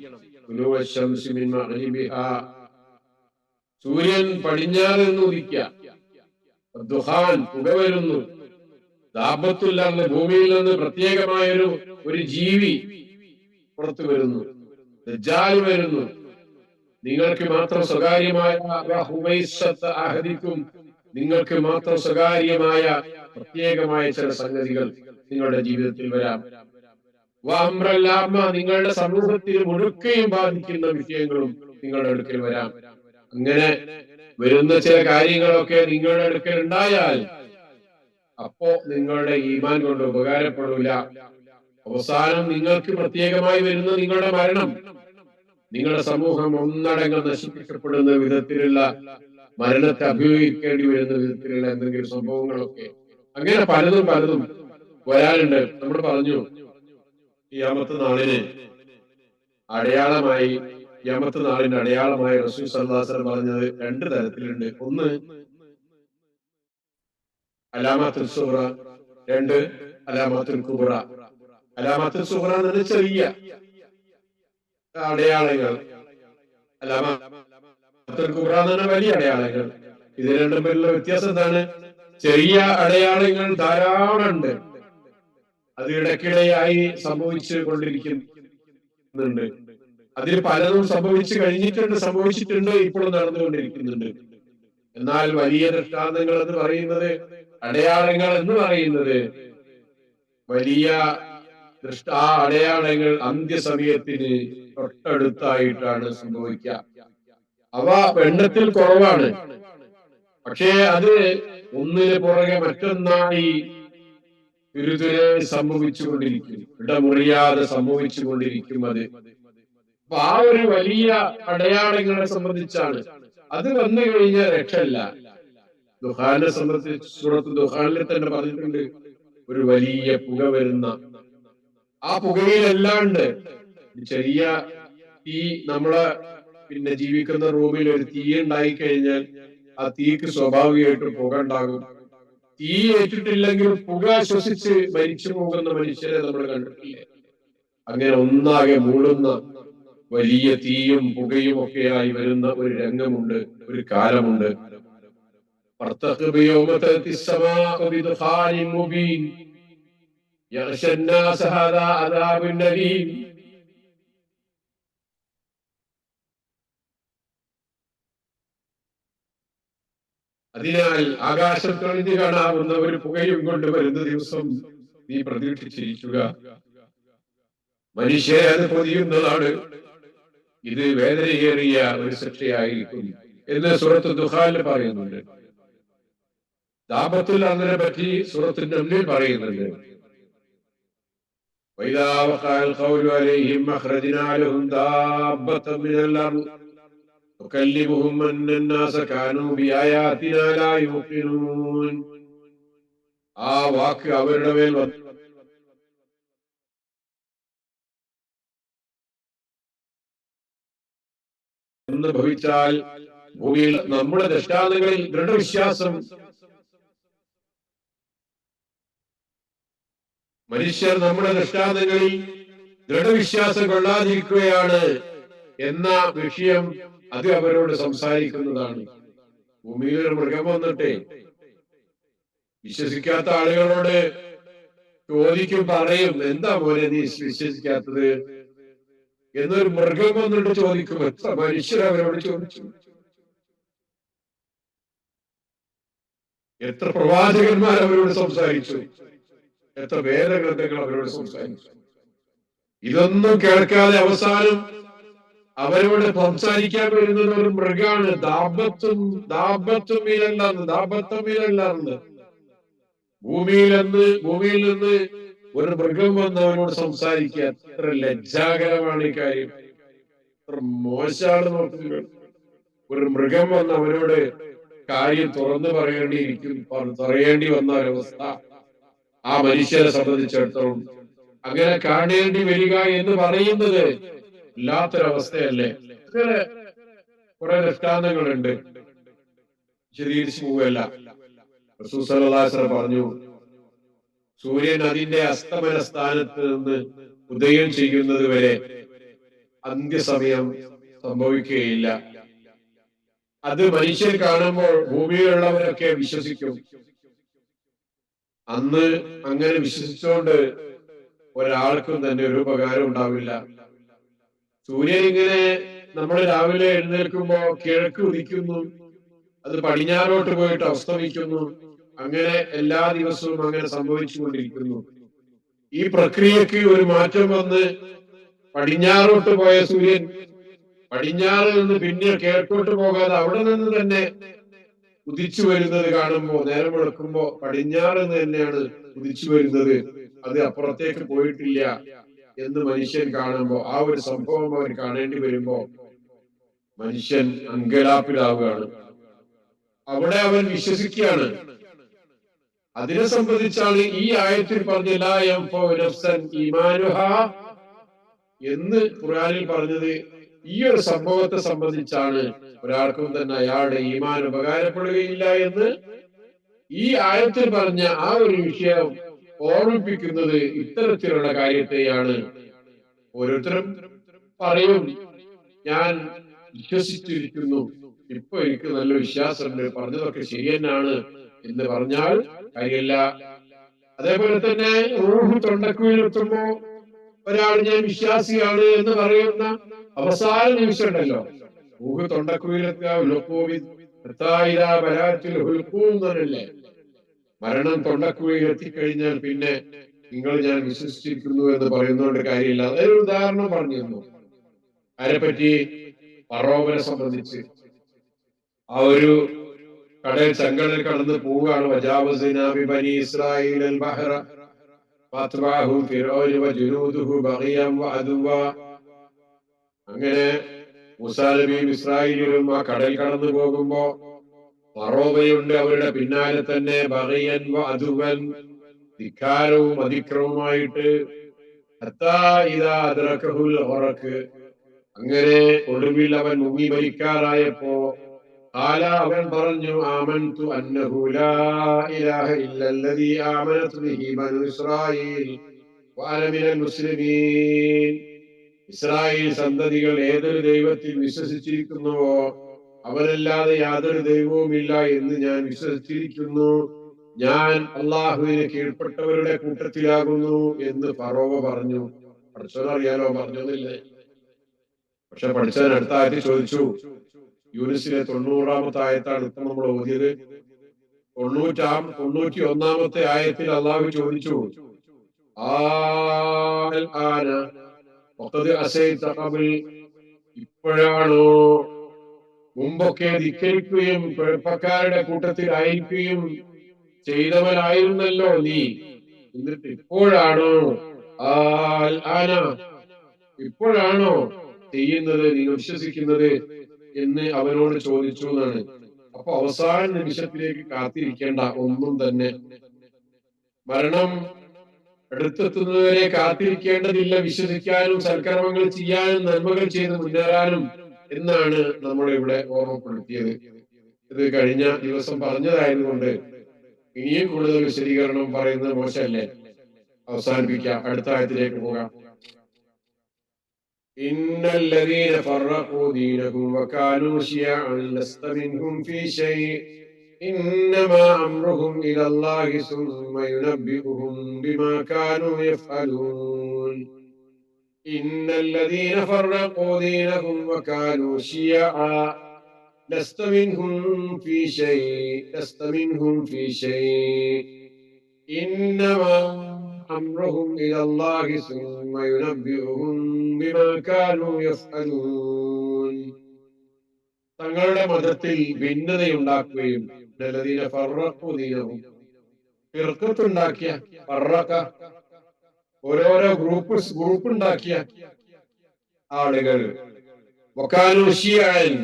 സൂര്യൻ പടിഞ്ഞാറ് നിന്ന് ഉദിക്കുക, ദുഹാൻ, പുക വരുന്നു, ദാബത്തുല്ലാന്ന്, ഭൂമിയിൽ നിന്ന് പ്രത്യേകമായ ഒരു ജീവി പുറത്തു വരുന്നു, ദജ്ജാൽ വരുന്നു, നിങ്ങൾക്ക് മാത്രം സ്വകാര്യമായ നിങ്ങൾക്ക് മാത്രം സ്വകാര്യമായ പ്രത്യേകമായ ചില സംഗതികൾ നിങ്ങളുടെ ജീവിതത്തിൽ വരാം. നിങ്ങളുടെ സമൂഹത്തിൽ മുഴുക്കയും ബാധിക്കുന്ന വിഷയങ്ങളും നിങ്ങളുടെ അടുക്കൽ വരാം. അങ്ങനെ വരുന്ന ചില കാര്യങ്ങളൊക്കെ നിങ്ങളുടെ അടുക്കൽ ഉണ്ടായാൽ അപ്പോ നിങ്ങളുടെ ഈമാൻ കൊണ്ട് ഉപകാരപ്പെടില്ല. അവസാനം നിങ്ങൾക്ക് പ്രത്യേകമായി വരുന്ന നിങ്ങളുടെ മരണം, നിങ്ങളുടെ സമൂഹം ഒന്നടങ്കം നശിപ്പിക്കപ്പെടുന്ന വിധത്തിലുള്ള മരണത്തെ അഭിമുഖീകരിക്കേണ്ടി വരുന്ന വിധത്തിലുള്ള എന്തെങ്കിലും സംഭവങ്ങളൊക്കെ, അങ്ങനെ പലതും പലതും വരാനുണ്ട്. നമ്മൾ പറഞ്ഞു, ഖിയാമത്ത് നാളിന് അടയാളമായി, ഖിയാമത്ത് നാളിന്റെ അടയാളമായി റസൂൽ സല്ലല്ലാഹു അലൈഹി വസല്ലം പറഞ്ഞത് 2 തരത്തിലുണ്ട്. ഒന്ന് അലാമത്തുൽ സുഗ്റ, 2 അലാമത്തുൽ കുബ്ര. അലാമത്തുൽ സുഗ്റ എന്ന് പറഞ്ഞാൽ ചെറിയ അടയാളങ്ങൾ, അലാമത്തുൽ കുബ്ര എന്ന് പറഞ്ഞാൽ വലിയ അടയാളങ്ങൾ. ഇത് രണ്ടും തമ്മിലുള്ള വ്യത്യാസം എന്താണ്? ചെറിയ അടയാളങ്ങൾ ധാരാളം ഉണ്ട്, അത് ഇടയ്ക്കിടെയായി സംഭവിച്ചു കൊണ്ടിരിക്കുന്നുണ്ട്. അതിൽ പലതും സംഭവിച്ചു കഴിഞ്ഞിട്ടുണ്ട്, സംഭവിച്ചിട്ടുണ്ട്, ഇപ്പോഴും നടന്നുകൊണ്ടിരിക്കുന്നുണ്ട്. എന്നാൽ വലിയ ദൃഷ്ടാന്തങ്ങൾ എന്ന് പറയുന്നത്, അടയാളങ്ങൾ എന്ന് പറയുന്നത് വലിയ ആ അടയാളങ്ങൾ അന്ത്യസമയത്തിന് തൊട്ടടുത്തായിട്ടാണ് സംഭവിക്കുക. അവ എണ്ണത്തിൽ കുറവാണ്, പക്ഷേ അത് ഒന്നിന് പുറകെ മറ്റൊന്നായി തുരുതുരെ സംഭവിച്ചുകൊണ്ടിരിക്കും, ഇടമുറിയാതെ സംഭവിച്ചുകൊണ്ടിരിക്കും. അപ്പൊ ആ ഒരു വലിയ അടയാളങ്ങളെ സംബന്ധിച്ചാണ്. അത് വന്നു കഴിഞ്ഞാൽ രക്ഷയില്ല. ദുഹാനെ സംബന്ധിച്ച് സൂറത്ത് ദുഹാനിൽ തന്നെ പറഞ്ഞിട്ടുണ്ട്, ഒരു വലിയ പുക വരുന്ന, ആ പുകയിലല്ലാണ്ട് ചെറിയ തീ, നമ്മളെ ജീവിക്കുന്ന റൂമിൽ ഒരു തീ ഉണ്ടായി കഴിഞ്ഞാൽ ആ തീക്ക് സ്വാഭാവികമായിട്ട് പുക ഉണ്ടാകും. തീ ഏറ്റിട്ടില്ലെങ്കിൽ പുക ശ്വസിച്ച് മരിച്ചു പോകുന്ന മനുഷ്യരെ നമ്മൾ കണ്ടിട്ടില്ലേ? അങ്ങനെ ഒന്നാകെ മൂടുന്ന വലിയ തീയും പുകയും ഒക്കെയായി വരുന്ന ഒരു രംഗമുണ്ട്, ഒരു കാലമുണ്ട്. അതിനാൽ ആകാശം തെളിഞ്ഞു കാണാവുന്ന ഒരു പുകയും കൊണ്ട് വരുന്ന ദിവസം നീ പ്രതീക്ഷിച്ചിരിക്കുക. മനുഷ്യരെ അത് പൊതിയുന്നതാണ്. ഇത് വേദനയേറിയ ഒരു ശിക്ഷയായിരിക്കും എന്ന് സൂറത്ത് ദുഹാനിൽ പറയുന്നുണ്ട്. ദാബത്തുൽ അർദിനെ പറ്റി സൂറത്തുൽ നംലിൽ പറയുന്നുണ്ട്. وإذا وقع القول عليهم أخرجنا لهم دابة من الأرض تكلمهم أن الناس كانوا بآياتنا لا يوقنون. ആ വാക്ക് അവരുടെ മേൽ വന്ന് ഭവിച്ചാൽ ഭൂമിയിൽ നമ്മുടെ ദൃഷ്ടാന്തങ്ങളിൽ ദൃഢവിശ്വാസം മനുഷ്യർ നമ്മുടെ ദൃഷ്ടാന്തങ്ങളിൽ ദൃഢവിശ്വാസം കൊള്ളാതിരിക്കുകയാണ് എന്ന വിഷയം അത് അവരോട് സംസാരിക്കുന്നതാണ്. ഭൂമിയിൽ ഒരു മൃഗം വന്നിട്ട് വിശ്വസിക്കാത്ത ആളുകളോട് ചോദിക്കും, പറയും, എന്താ മോനെ നീ വിശ്വസിക്കാത്തത് എന്നൊരു മൃഗം വന്നിട്ട് ചോദിക്കും. എത്ര മനുഷ്യർ അവരോട് ചോദിച്ചു, എത്ര പ്രവാചകന്മാർ അവരോട് സംസാരിച്ചു, എത്ര വേദഗ്രന്ഥങ്ങൾ അവരോട് സംസാരിച്ചു. ഇതൊന്നും കേൾക്കാതെ അവസാനം അവരോട് സംസാരിക്കാൻ വരുന്നത് ഒരു മൃഗാണ്. ഭൂമിയിൽ നിന്ന് ഒരു മൃഗം വന്ന് അവനോട് സംസാരിക്കുക. എത്ര ലജ്ജാകരമാണ് ഈ കാര്യം, എത്ര മോശമാണ് നോക്കുക. ഒരു മൃഗം വന്ന് അവനോട് കാര്യം തുറന്നു പറയേണ്ടി വന്ന ഒരവസ്ഥ ആ മനുഷ്യരെ സംബന്ധിച്ചിടത്തോളം അങ്ങനെ കാണേണ്ടി വരിക എന്ന് പറയുന്നത് ഇല്ലാത്തൊരവസ്ഥയല്ലേ. അങ്ങനെ കുറെ ദൃഷ്ടാന്തങ്ങളുണ്ട്, വിശദീകരിച്ചു പോവുകയല്ല. റസൂൽ സ്വല്ലല്ലാഹു അലൈഹി വസല്ലം പറഞ്ഞു, സൂര്യൻ അതിന്റെ അസ്തമന സ്ഥാനത്ത് നിന്ന് ഉദയം ചെയ്യുന്നത് വരെ അന്ത്യസമയം സംഭവിക്കുകയില്ല. അത് മനുഷ്യർ കാണുമ്പോൾ ഭൂമിയിലുള്ളവരൊക്കെ വിശ്വസിക്കും. അന്ന് അങ്ങനെ വിശ്വസിച്ചുകൊണ്ട് ഒരാൾക്കും തന്നെ ഒരു ഉപകാരം ഉണ്ടാവില്ല. സൂര്യൻ ഇങ്ങനെ നമ്മൾ രാവിലെ എഴുന്നേൽക്കുമ്പോ കിഴക്ക് ഉദിക്കുന്നു, അത് പടിഞ്ഞാറോട്ട് പോയിട്ട് അസ്തമിക്കുന്നു. അങ്ങനെ എല്ലാ ദിവസവും അങ്ങനെ സംഭവിച്ചുകൊണ്ടിരിക്കുന്നു. ഈ പ്രക്രിയക്ക് ഒരു മാറ്റം വന്ന് പടിഞ്ഞാറോട്ട് പോയ സൂര്യൻ പടിഞ്ഞാറ് നിന്ന് പിന്നെ കിഴക്കോട്ട് പോകാതെ അവിടെ നിന്ന് തന്നെ ഉദിച്ചു വരുന്നത് കാണുമ്പോ, നേരം വെളുക്കുമ്പോ പടിഞ്ഞാറ് നിന്ന് തന്നെയാണ് ഉദിച്ചു വരുന്നത്, അത് അപ്പുറത്തേക്ക് പോയിട്ടില്ല എന്ന് മനുഷ്യൻ കാണുമ്പോ, ആ ഒരു സംഭവം അവൻ കാണേണ്ടി വരുമ്പോ മനുഷ്യൻ അങ്കലാപ്പിലാവുകയാണ്. അവിടെ അവൻ വിശ്വസിക്കുകയാണ്. അതിനെ സംബന്ധിച്ചാണ് ഈ ആയത്തിൽ പറഞ്ഞ ലാ യൻഫഉ നഫ്സൻ ഈമാനുഹാ എന്ന് ഖുർആനിൽ പറഞ്ഞത്. ഈ ഒരു സംഭവത്തെ സംബന്ധിച്ചാണ് ഒരാൾക്കും തന്നെ അയാളുടെ ഈമാൻ ഉപകാരപ്പെടുകയില്ല എന്ന് ഈ ആയത്തിൽ പറഞ്ഞ ആ ഒരു വിഷയം ഓർമ്മിപ്പിക്കുന്നത് ഇത്തരത്തിലുള്ള കാര്യത്തെയാണ്. ഓരോരുത്തരും പറയും, ഞാൻ വിശ്വസിച്ചിരിക്കുന്നു, ഇപ്പൊ എനിക്ക് നല്ല വിശ്വാസമുണ്ട്, പറഞ്ഞതൊക്കെ ശരി തന്നെയാണ് എന്ന് പറഞ്ഞാൽ കാര്യമില്ല. അതേപോലെ തന്നെ റൂഹ് തൊണ്ടക്കുഴിയിലെത്തുമ്പോ ഒരാൾ ഞാൻ വിശ്വാസിയാണ് എന്ന് പറയുന്ന അവസാന നിമിഷം ഉണ്ടല്ലോ, റൂഹ് തൊണ്ടക്കുഴിയിലെത്തിയാലേ, മരണം തൊണ്ടക്കുഴിയിൽ എത്തിക്കഴിഞ്ഞാൽ പിന്നെ നിങ്ങൾ ഞാൻ വിശ്വസിച്ചിരിക്കുന്നു എന്ന് പറയുന്നതുകൊണ്ട് കാര്യമില്ല. അതൊരു ഉദാഹരണം പറഞ്ഞിരുന്നു. ആരെപ്പറ്റി? ഫറോവനെ സംബന്ധിച്ച്. ആ ഒരു കടൽ ചെങ്കടൽ കടന്ന് പോവുകയാണ്. വജാവസ്നാ ബിബനി ഇസ്രായീൽ അൽ ബഹറ ഫത്ബഅഹു ഫിർഔൻ വജുനൂദുഹു ബഗിയൻ വഅദുവ. അങ്ങനെ മൂസാ നബിയും ഇസ്രായേലും ആ കടൽ കടന്നു പോകുമ്പോ ഫറോവയുണ്ട് അവരുടെ പിന്നാലെ തന്നെ, ബഗിയൻ വഅദുവൻ, ധിക്കാരവും അതിക്രമവുമായിട്ട്. ഹത്താ ഇദാ അദ്റകഹുൽ ഗറഖ്, അങ്ങനെ ഒടുവിൽ അവൻ മുങ്ങി മരിക്കാറായപ്പോ അവൻ പറഞ്ഞു, ആമൻതു അന്നഹു ലാ ഇലാഹ ഇല്ലല്ലദീ ആമനത് ബിഹി ബനൂ ഇസ്രായീൽ വഅന മിനൽ മുസ്ലിമീൻ. ഇസ്രായേൽ സന്തതികൾ ഏതൊരു ദൈവത്തിൽ വിശ്വസിച്ചിരിക്കുന്നുവോ അവനല്ലാതെ യാതൊരു ദൈവവുമില്ല എന്ന് ഞാൻ വിശ്വസിച്ചിരിക്കുന്നു, ഞാൻ അള്ളാഹുവിന് കീഴ്പ്പെട്ടവരുടെ കൂട്ടത്തിലാകുന്നു എന്ന് ഫറോവ പറഞ്ഞു. പഠിച്ചോനറിയാലോ, പറഞ്ഞൊന്നില്ലേ. പക്ഷെ പഠിച്ചവൻ അടുത്ത ആയത്തിൽ ചോദിച്ചു. യൂനിസിലെ 90-ാമത്തെ ആയത്താണ് ഇപ്പൊ നമ്മൾ ഓതിയത്. 91-ാമത്തെ ആയത്തിൽ അള്ളാഹു ചോദിച്ചു, ഇപ്പോഴാണോ മുമ്പൊക്കെ ധിക്കരിക്കുകയും കുഴപ്പക്കാരുടെ കൂട്ടത്തിൽ ആയിരിക്കുകയും ചെയ്തവനായിരുന്നല്ലോ നീ, എന്നിട്ട് ഇപ്പോഴാണോ ആന ഇപ്പോഴാണോ ചെയ്യുന്നത് നിങ്ങൾ വിശ്വസിക്കുന്നത് എന്ന് അവനോട് ചോദിച്ചു എന്നാണ്. അപ്പൊ അവസാന നിമിഷത്തിലേക്ക് കാത്തിരിക്കേണ്ട, ഒന്നും തന്നെ മരണം അടുത്തെത്തുന്നതുവരെ കാത്തിരിക്കേണ്ടതില്ല, വിശ്വസിക്കാനും സൽക്കർമ്മങ്ങൾ ചെയ്യാനും നന്മകൾ ചെയ്ത് മുന്നേറാനും എന്നാണ് നമ്മളിവിടെ ഓർമ്മപ്പെടുത്തിയത്. ഇത് കഴിഞ്ഞ ദിവസം പറഞ്ഞതായതുകൊണ്ട് ഇനിയും കൂടുതൽ വിശദീകരണം പറയുന്നത് മോശമല്ലേ. അവസാനിപ്പിക്കാം, അടുത്ത ആയത്തിലേക്ക് പോകാം. ഇന്നല്ലദീന ഫറഖൂ ദീനഹും വകാനൂ ശിയഅൻ ലസ്ത മിൻഹും ഫീ ശൈഇ ഇന്നമാ അംറുഹും ഇലല്ലാഹി സുമ്മ യുനബ്ബിഉഹും ബിമാ കാനൂ യഫ്അലൂൻ. ഇന്നല്ലദീന ഫറഖൂ ദീനഹും വകാനൂ ശിയഅ ലസ്ത മിൻഹും ഫീ ശൈഇ ലസ്ത മിൻഹും ഫീ ശൈഇ ഇന്നമാ അംറുഹും ഇലല്ലാഹി സുമ്മ യുനബ്ബിഉഹും ബിമാ കാനൂ യഫ്അലൂൻ. തങ്ങളുടെ മതത്തിൽ ഭിന്നതയുണ്ടാക്കുകയും അല്ലദീന ഫറഖൂ ദീനഹും ഫിർഖത്തുണ്ടാക്കിയ, ഫറഖ ഓരോരോ ഗ്രൂപ്പ് ഉണ്ടാക്കിയ ആളുകൾ, വകാനൂ ശിയഅൻ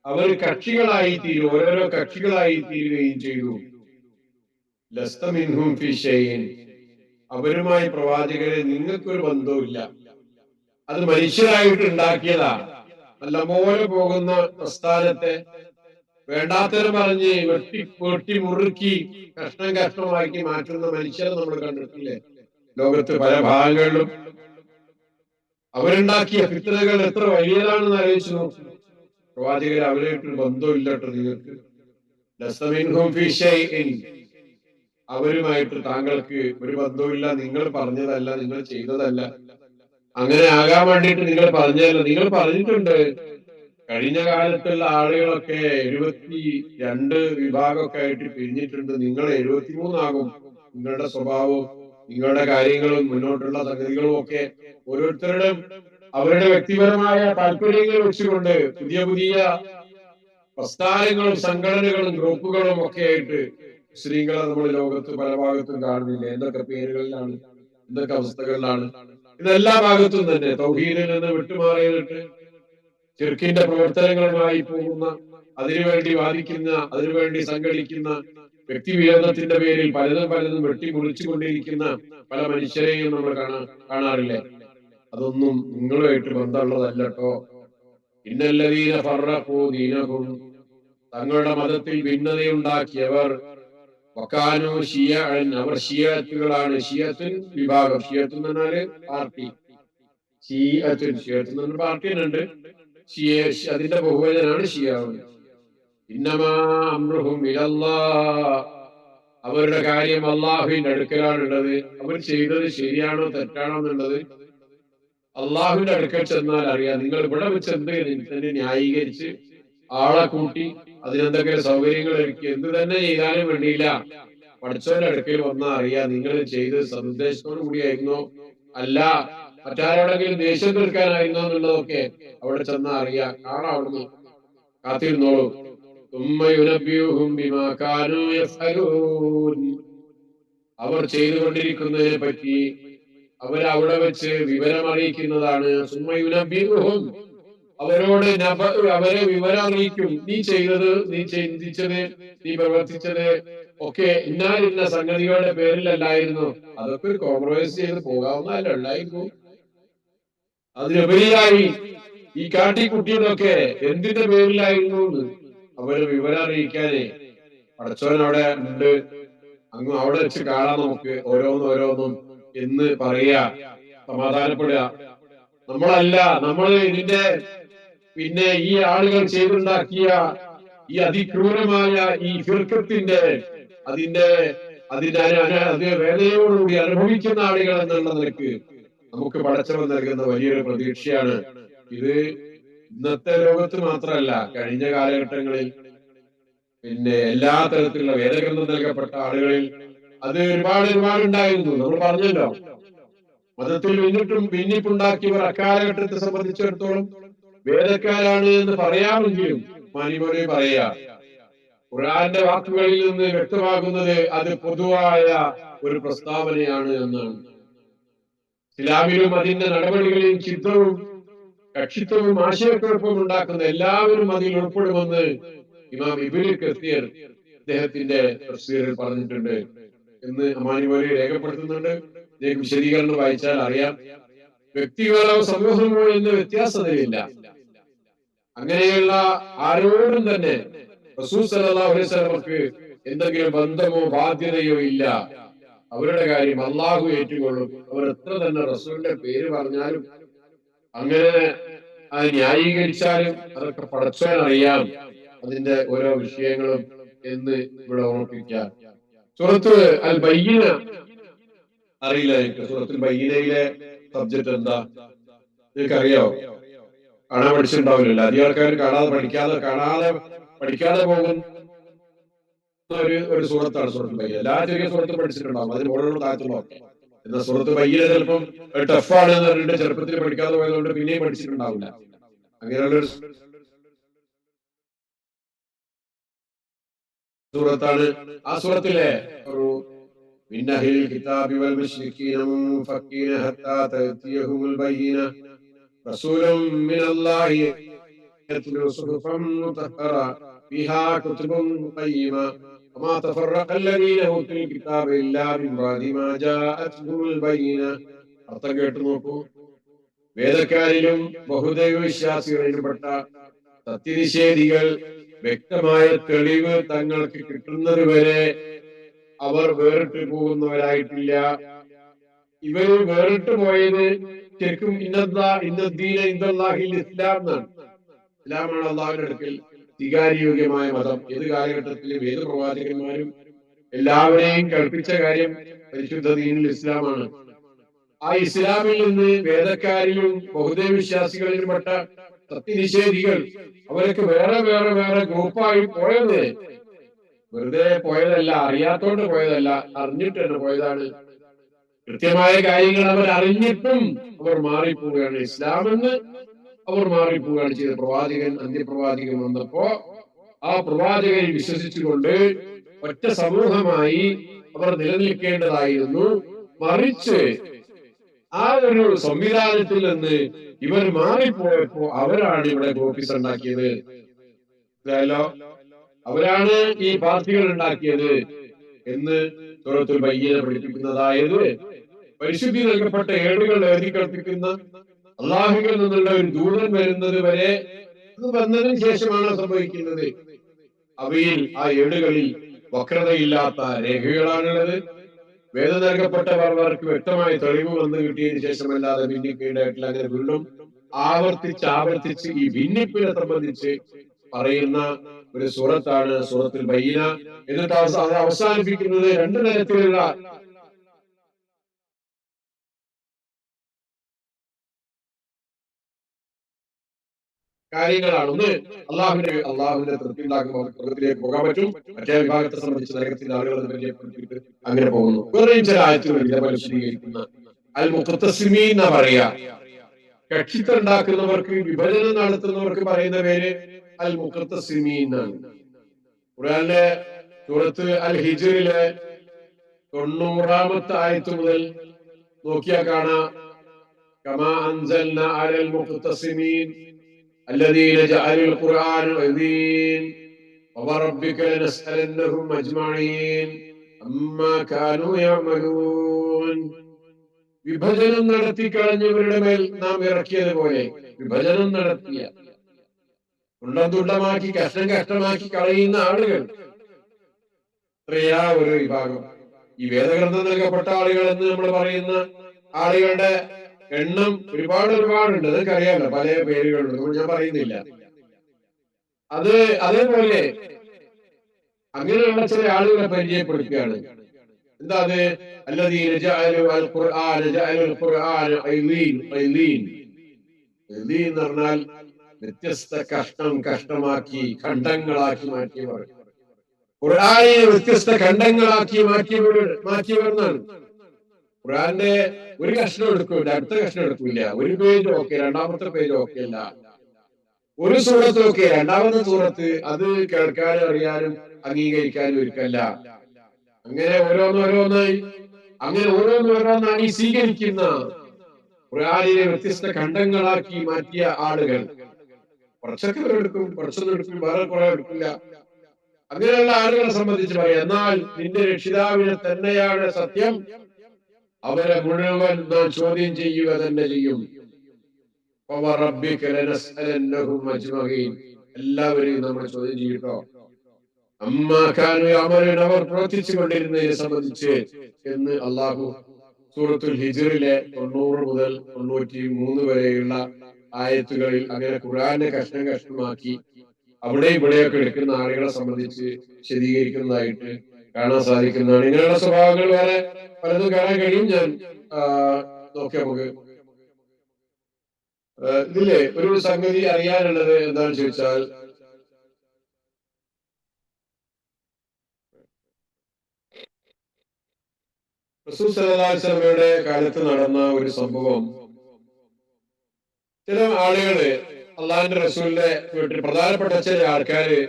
അവർ കക്ഷികളായി തീരും, ഓരോരോ കക്ഷികളായി തീരുകയും ചെയ്തു. ലസ്ത മിൻഹും ഫീ ശൈഇൻ അവരുമായി പ്രവാചകരെ നിങ്ങൾക്കൊരു ബന്ധവുമില്ല, അത് മനുഷ്യരായിട്ട് ഉണ്ടാക്കിയതാ. നല്ലപോലെ പോകുന്ന പ്രസ്ഥാനത്തെ വേണ്ടാത്തവർ പറഞ്ഞ് വെട്ടി മുറുക്കി കഷ്ണമാക്കി മാറ്റുന്ന മനുഷ്യരെ നമ്മൾ കണ്ടിട്ടില്ലേ ലോകത്ത് പല ഭാഗങ്ങളിലും. അവരുണ്ടാക്കിയ ഫിത്നകൾ എത്ര വലിയതാണെന്ന് ആലോചിച്ചു നോക്കും. പ്രവാചകർ അവരായിട്ടൊരു ബന്ധമില്ലട്ടോ നിങ്ങൾക്ക്. ലസ്ത മിൻഹും ഫീ ശൈഇൻ അവരുമായിട്ട് താങ്കൾക്ക് ഒരു ബന്ധവുമില്ല, നിങ്ങൾ പറഞ്ഞതല്ല, നിങ്ങൾ ചെയ്തതല്ല, അങ്ങനെ ആകാൻ വേണ്ടിയിട്ട് നിങ്ങൾ പറഞ്ഞതല്ല. നിങ്ങൾ പറഞ്ഞിട്ടുണ്ട് കഴിഞ്ഞ കാലത്തുള്ള ആളുകളൊക്കെ 72 വിഭാഗമൊക്കെ ആയിട്ട് പിരിഞ്ഞിട്ടുണ്ട്, നിങ്ങൾ 73 നിങ്ങളുടെ സ്വഭാവവും നിങ്ങളുടെ കാര്യങ്ങളും മുന്നോട്ടുള്ള സംഗതികളും ഒക്കെ ഓരോരുത്തരുടെയും അവരുടെ വ്യക്തിപരമായ താല്പര്യങ്ങൾ വെച്ചുകൊണ്ട് പുതിയ പുതിയ പ്രസ്ഥാനങ്ങളും സംഘടനകളും ഗ്രൂപ്പുകളും ഒക്കെ ആയിട്ട് മുസ്ലിങ്ങളെ നമ്മൾ ലോകത്ത് പല ഭാഗത്തും കാണുന്നില്ല. എന്തൊക്കെ പേരുകളിലാണ്, എന്തൊക്കെ അവസ്ഥകളിലാണ്. ഇതെല്ലാ ഭാഗത്തും തന്നെ തൗഹീദിൽ നിന്ന് വിട്ടുമാറിയിട്ട് ശിർക്കിന്റെ പ്രവർത്തനങ്ങളുമായി പോകുന്ന, അതിനുവേണ്ടി വാദിക്കുന്ന, അതിനുവേണ്ടി സംഘടിക്കുന്ന, വ്യക്തിവിരോധത്തിന്റെ പേരിൽ പലതും വെട്ടിമുറിച്ചുകൊണ്ടിരിക്കുന്ന പല മനുഷ്യരെയും നമ്മൾ കാണാറില്ലേ. അതൊന്നും നിങ്ങളുമായിട്ട് ബന്ധമുള്ളതല്ലോ. ഇന്നല്ലദീന ഫറഖൂ ദീനഹും തങ്ങളുടെ മതത്തിൽ ഭിന്നതയുണ്ടാക്കിയവർ, വകാനൂ ശിയഅൻ അവർ ശിയഅത്തുകളാണ്. ശിയഅത്തുൻ വിഭാഗം, ശിയഅത്ത് എന്ന് പറഞ്ഞാല് പാർട്ടി, ശിയഅത്തുൻ ശിയഅത്ത് എന്ന് പറഞ്ഞ പാർട്ടി ഉണ്ട്, അതിന്റെ ബഹുവചനാണ് ശിയാവ്. ഇന്നമാ അംറുഹും ഇലല്ലാഹ് അവരുടെ കാര്യം അള്ളാഹുവിന്റെ അടുക്കലാണുള്ളത്. അവർ ചെയ്തത് ശരിയാണോ തെറ്റാണോ എന്നുള്ളത് അള്ളാഹുവിന്റെ അടുക്കൽ ചെന്നാൽ അറിയാം. നിങ്ങൾ ഇവിടെ വെച്ച് എന്ത് ന്യായീകരിച്ച് ആളെ കൂട്ടി അതിനെന്തെങ്കിലും സൗകര്യങ്ങൾ ഒരുക്കി എന്ത് തന്നെ ചെയ്താലും വേണ്ടിയില്ല, പഠിച്ചവന്റെ അടുക്കൽ വന്നാൽ അറിയാം നിങ്ങൾ ചെയ്ത് സന്ദേശത്തോടു കൂടിയായിരുന്നോ അല്ല മറ്റാരോടെങ്കിലും ദേഷ്യം തീർക്കാനായിരുന്നോ എന്നുള്ളതൊക്കെ അവിടെ ചെന്നാൽ അറിയാം. കാണാം, അവിടുന്ന് കാത്തിരുന്നോളൂ. അവർ ചെയ്തുകൊണ്ടിരിക്കുന്നതിനെ പറ്റി അവരവിടെ വെച്ച് വിവരം അറിയിക്കുന്നതാണ്. സുമ്മയുനബ്ബിഉഹും അവരോട് അവരെ വിവരം അറിയിക്കും. നീ ചെയ്തത്, നീ ചിന്തിച്ചത്, നീ പ്രവർത്തിച്ചത് ഒക്കെ ഇന്ന സംഗതികളുടെ പേരിലല്ലായിരുന്നു. അതൊക്കെ ഒരു കോംപ്രമൈസ് ചെയ്ത് പോകാവുന്നതല്ല ഉണ്ടായിരുന്നു. അതിനുപരിയായി ഈ കാട്ടിക്കുട്ടിയതൊക്കെ എന്തിന്റെ പേരിലായിരുന്നു അവരെ വിവരം അറിയിക്കാനേ പടച്ചോൻ അവിടെ ഉണ്ട്. അങ്ങ് അവിടെ വെച്ച് കാണാം നമുക്ക് ഓരോന്നും എന്ന് പറയാ, സമാധാനപ്പെടുക. നമ്മളല്ല, നമ്മൾ ഇതിന്റെ പിന്നെ ഈ ആളുകൾ ചെയ്തുണ്ടാക്കിയ ഈ അതിക്രൂരമായ ഈ ഫിർഖത്തിന്റെ അതിന്റെ വേദനയോടുകൂടി അനുഭവിക്കുന്ന ആളുകൾ എന്നുള്ള നിലക്ക് നമുക്ക് പടച്ചവൻ നൽകുന്ന വലിയൊരു പ്രതീക്ഷയാണ് ഇത്. ഇന്നത്തെ ലോകത്ത് മാത്രമല്ല, കഴിഞ്ഞ കാലഘട്ടങ്ങളിൽ പിന്നെ എല്ലാ തരത്തിലുള്ള വേദഗ്രന്ഥം നൽകപ്പെട്ട ആളുകളിൽ അത് ഒരുപാട് ഉണ്ടായിരുന്നു. നമ്മൾ പറഞ്ഞല്ലോ, മതത്തിൽ ഭിന്നിപ്പുണ്ടാക്കിയവർ അക്കാലഘട്ടത്തെ സംബന്ധിച്ചിടത്തോളം വേദക്കാരാണ് എന്ന് പറയാമെങ്കിലും മാനിമോനെ പറയാ, ഖുർആന്റെ വാക്കുകളിൽ നിന്ന് വ്യക്തമാകുന്നത് അത് പൊതുവായ ഒരു പ്രസ്താവനയാണ് എന്നാണ്. ഇസ്ലാമിലും അതിന്റെ നടപടികളിലും ചിത്രവും കക്ഷിത്വവും ആശയക്കുഴപ്പവും ഉണ്ടാക്കുന്ന എല്ലാവരും അതിൽ ഉൾപ്പെടുമെന്ന് ഇമാം ഇബ്നു കസീർ അദ്ദേഹത്തിന്റെ തഫ്സീറിൽ പറഞ്ഞിട്ടുണ്ട് എന്ന് അമാനി മൗലവി രേഖപ്പെടുത്തുന്നുണ്ട്. ഇതിലേക്ക് വിശദീകരണം വായിച്ചാൽ അറിയാം. വ്യക്തികളോ സമൂഹമോ എന്ന് വ്യത്യാസതയില്ല. അങ്ങനെയുള്ള ആരോടും തന്നെ റസൂൽ സല്ലല്ലാഹു അലൈഹി വസല്ലമക്ക് എന്തെങ്കിലും ബന്ധമോ ബാധ്യതയോ ഇല്ല. അവരുടെ കാര്യം അള്ളാഹു ഏറ്റുകൊള്ളും. അവർ എത്ര തന്നെ റസൂലിന്റെ പേര് പറഞ്ഞാലും അങ്ങനെ അത് ന്യായീകരിച്ചാലും അതൊക്കെ പടച്ചോൻ അറിയാം അതിന്റെ ഓരോ വിഷയങ്ങളും എന്ന് ഇവിടെ ഓർമ്മിപ്പിക്കാം. സൂറത്ത് അൽ ബയ്യിന അറിയില്ല എനിക്ക്. സൂറത്തുൽ ബയ്യിനയിലെ സബ്ജക്ട് എന്താ നിങ്ങൾക്ക് അറിയാവോ? കാണാൻ പഠിച്ചിട്ടുണ്ടാവില്ലല്ലോ. അധികം ആൾക്കാർ പഠിക്കാതെ പോകുന്ന ഒരു സൂറത്താണ് സൂറത്തുൽ ബയ്യിന. എല്ലാ ചെറിയ സൂറത്തും പഠിച്ചിട്ടുണ്ടാവും, അതിന് മുകളിലുള്ള താഴത്തുള്ളതൊക്കെ. എന്നാൽ സൂറത്തുൽ ബയ്യിന ചിലപ്പം ടഫാണ് എന്ന് പറഞ്ഞിട്ട് ചെറുപ്പത്തിൽ പഠിക്കാതെ പോയതുകൊണ്ട് പിന്നെയും പഠിച്ചിട്ടുണ്ടാവില്ല. അങ്ങനെയുള്ളൊരു സൂറത്താണ്. ആ സൂറത്തിലെ ഒരു من أهل الكتاب والمشركين منفكين حتى تأتيهم البينة رسول من الله يتلو صحفا مطهرة فيها كتب قيمة وما تفرق الذين أوتوا الكتاب إلا من بعد ما جاءتهم البينة. അർത്ഥം കേട്ടു നോക്കൂ. വേദക്കാരിലും ബഹുദൈവ വിശ്വാസികളിലും പെട്ട സത്യനിഷേധികൾ വ്യക്തമായ തെളിവ് തങ്ങൾക്ക് കിട്ടുന്നത് വരെ അവർ വേറിട്ട് പോകുന്നവരായിട്ടില്ല. ഇവര് വേറിട്ട് പോയത് ശരിക്കും ഇസ്ലാം എന്നാണ്. ഇസ്ലാമാണ് അള്ളാഹുവിന്റെ അടുക്കൽ സ്വീകാര്യോഗ്യമായ മതം. ഏത് കാലഘട്ടത്തിലും ഏത് പ്രവാചകന്മാരും എല്ലാവരെയും കൽപ്പിച്ച കാര്യം പരിശുദ്ധ ദീനുൽ ഇസ്ലാമാണ്. ആ ഇസ്ലാമിൽ നിന്ന് വേദക്കാരിലും ബഹുദൈവ വിശ്വാസികളിലും പെട്ട സത്യനിഷേധികൾ അവരൊക്കെ വേറെ വേറെ വേറെ ഗ്രൂപ്പായി പോയത് വെറുതെ പോയതല്ല, അറിയാത്തോണ്ട് പോയതല്ല, അറിഞ്ഞിട്ട് തന്നെ പോയതാണ്. കൃത്യമായ കാര്യങ്ങൾ അവർ അറിഞ്ഞിട്ടും അവർ മാറിപ്പോവുകയാണ്. ഇസ്ലാമെന്ന് അവർ മാറിപ്പോവുകയാണ് ചെയ്തത്. പ്രവാചകൻ അന്ത്യപ്രവാചകൻ വന്നപ്പോ ആ പ്രവാചകനെ വിശ്വസിച്ചുകൊണ്ട് ഒറ്റ സമൂഹമായി അവർ നിലനിൽക്കേണ്ടതായിരുന്നു. മറിച്ച് ആ ഒരു സംവിധാനത്തിൽ നിന്ന് ഇവർ മാറിപ്പോയപ്പോ അവരാണ് ഇവിടെ ഓഫീസ് ഉണ്ടാക്കിയത്. അവരാണ് ഈ പാർട്ടികൾ ഉണ്ടാക്കിയത് എന്ന് സൂറത്തുൽ ബയ്യിന പഠിപ്പിക്കുന്നതായത് പരിശുദ്ധി നൽകപ്പെട്ട ഏടുകൾ എഴുതി കൽപ്പിക്കുന്ന അള്ളാഹുവിൽ നിന്നുള്ള ഒരു ദൂതൻ വരുന്നത് വരെ വന്നതിന് ശേഷമാണ് സംഭവിക്കുന്നത്. അവയിൽ ആ ഏടുകളിൽ വക്രതയില്ലാത്ത രേഖകളാണുള്ളത്. വേദം നൽകപ്പെട്ടവർക്ക് വ്യക്തമായ തെളിവ് വന്നു കിട്ടിയതിനു ശേഷമല്ലാതെ ഭിന്നിക്കേണ്ടതായിട്ടില്ല. അങ്ങനെ വീണ്ടും ആവർത്തിച്ച് ഈ ഭിന്നിപ്പിനെ സംബന്ധിച്ച് പറയുന്ന ഒരു സൂറത്താണ് സൂറത്തുൽ ബയ്യിന. എന്നിട്ട് അവസാനിപ്പിക്കുന്നത് രണ്ടു തരത്തിലുള്ള കാര്യങ്ങളാണ്. ഒന്ന് അള്ളാഹുവിന്റെ തൃപ്തി ഉണ്ടാക്കുമ്പോൾ സ്വർഗത്തിലേക്ക് പോകാൻ പറ്റും. മറ്റേ വിഭാഗത്തെ സംബന്ധിച്ച് നരകത്തിന്റെ ആളുകളെ പരിചയപ്പെടുത്തിയിട്ട് അങ്ങനെ പോകുന്നു. വേറെയും ചില ആയത്തുകൾ ഇതേപോലെ വിശദീകരിക്കുന്ന അൽ മുഖത്തസിമീൻ എന്നാ പറയാ. കക്ഷിത്വം ഉണ്ടാക്കുന്നവർക്ക്, വിഭജനം നടത്തുന്നവർക്ക് പറയുന്ന പേര് അൽ മുഖത്തസിമീൻ എന്നാണ്. ഖുർആനിലെ സൂറത്ത് അൽ ഹിജ്റിലെ 90-ാമത്തെ ആയത്ത് മുതൽ നോക്കിയാൽ കാണാം, കമാ അൻസൽനാ അലൽ മുഖത്തസിമീൻ الذين جعلوا القرآن عظيم ووربك لنسألنهم أجمعين عما كانوا يعملون. വിഭജനം നടത്തി കളഞ്ഞവരുടെ മേൽ നാം ഇറക്കിയതുപോലെ വിഭജനം നടത്തിയ തുണ്ടമാക്കി കഷ്ടമാക്കി കളയുന്ന ആളുകൾ എത്രയാ ഒരു വിഭാഗം. ഈ വേദഗ്രന്ഥം നൽകപ്പെട്ട ആളുകൾ എന്ന് നമ്മൾ പറയുന്ന ആളുകളുടെ എണ്ണം ഒരുപാടുണ്ട്. അതൊക്കെ അറിയാമല്ലോ, പല പേരുകളുണ്ട്, ഞാൻ പറയുന്നില്ല. അതേപോലെ അങ്ങനെയുള്ള ചില ആളുകളെ പരിചയപ്പെടുത്തുകയാണ്. എന്താ അത്? الذين جعلوا القرآن عظيم എന്ന് പറഞ്ഞാൽ വ്യത്യസ്ത കഷ്ടമാക്കി ഖണ്ഡങ്ങളാക്കി മാറ്റിയവർ. ഖുർആനെ വ്യത്യസ്ത ഖണ്ഡങ്ങളാക്കി മാറ്റിയവർ എന്നാണ്. ഖുർആന്റെ ഒരു കഷ്ണം എടുക്കൂല, അടുത്ത കഷ്ണം എടുക്കൂല. ഒരു പേജ് ഓക്കെ, രണ്ടാമത്തെ പേജ് ഓക്കെ അല്ല. ഒരു സൂറത്ത് ഓക്കെ, രണ്ടാമത്തെ സൂറത്ത് അത് കേൾക്കാനും അറിയാനും അംഗീകരിക്കാനും ഒരുക്കല്ല. അങ്ങനെ ഓരോന്നോരോന്നായി ഓരോന്നാണ് ഈ സ്വീകരിക്കുന്ന ഖുർആനിനെ വ്യത്യസ്ത ഖണ്ഡങ്ങളാക്കി മാറ്റിയ ആളുകൾ കുറച്ചൊക്കെ എടുക്കും, കുറച്ചൊന്നും എടുക്കും, വേറെ കുറെ എടുക്കില്ല. അങ്ങനെയുള്ള ആളുകളെ സംബന്ധിച്ച് പറയാം, എന്നാൽ നിന്റെ രക്ഷിതാവിനെ തന്നെയാണ് സത്യം, അവരെ മുഴുവൻ നാം ചോദ്യം ചെയ്യുക തന്നെ ചെയ്യും. എല്ലാവരെയും നമ്മൾ ചോദ്യം ചെയ്യട്ടോ. അവർ പ്രവർത്തിച്ചു കൊണ്ടിരുന്നതിനെ സംബന്ധിച്ച് എന്ന് അള്ളാഹു സൂറത്തുൽ ഹിജ്റിലെ 90 മുതൽ 93 വരെയുള്ള ആയത്തുകളിൽ അങ്ങനെ ഖുർആനെ കഷ്ണം കഷ്ണമാക്കി അവിടെ ഇവിടെയൊക്കെ എടുക്കുന്ന ആളുകളെ സംബന്ധിച്ച് വിശദീകരിക്കുന്നതായിട്ട് കാണാൻ സാധിക്കുന്നതാണ്. ഇങ്ങനെയുള്ള സ്വഭാവങ്ങൾ വേറെ പലതും കാണാൻ കഴിയും. ഞാൻ നോക്കിയാൽ നമുക്ക് ഇതില് ഒരു സംഗതി അറിയാനുള്ളത് എന്താണെന്ന് ചോദിച്ചാൽ, റസൂൽ സല്ലല്ലാഹു അലൈഹി വസല്ലമയുടെ കാലത്ത് നടന്ന ഒരു സംഭവം, ചില ആളുകള് അള്ളാഹിന്റെ റസൂലിന്റെ വീട്ടിൽ, പ്രധാനപ്പെട്ട ചില ആൾക്കാര്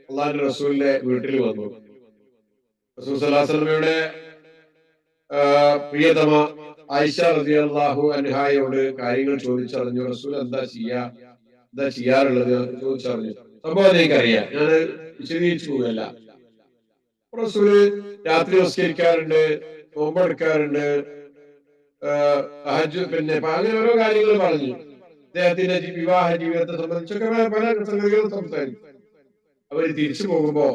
അള്ളാഹിന്റെ റസൂലിന്റെ വീട്ടിൽ വന്നു. റസൂൽ സല്ലല്ലാഹു അലൈഹി വസല്ലമയുടെ പ്രിയതമ ആയിഷ റളിയല്ലാഹു അൻഹായോട് കാര്യങ്ങൾ ചോദിച്ചറിഞ്ഞു. റസൂൽ എന്താ ചെയ്യാറുള്ളത് ചോദിച്ചറിഞ്ഞു. സംഭവം എനിക്കറിയാം, ഞാൻ വിശദീകരിച്ചു പോകല്ല. റസൂല് രാത്രി നമസ്കരിക്കാറുണ്ട്, നോമ്പെടുക്കാറുണ്ട്, പിന്നെ അങ്ങനെ ഓരോ കാര്യങ്ങൾ പറഞ്ഞു. അദ്ദേഹത്തിന്റെ വിവാഹ ജീവിതത്തെ സംബന്ധിച്ചൊക്കെ പല സംഗതികളും സംസാരിക്കും. അവര് തിരിച്ചു പോകുമ്പോ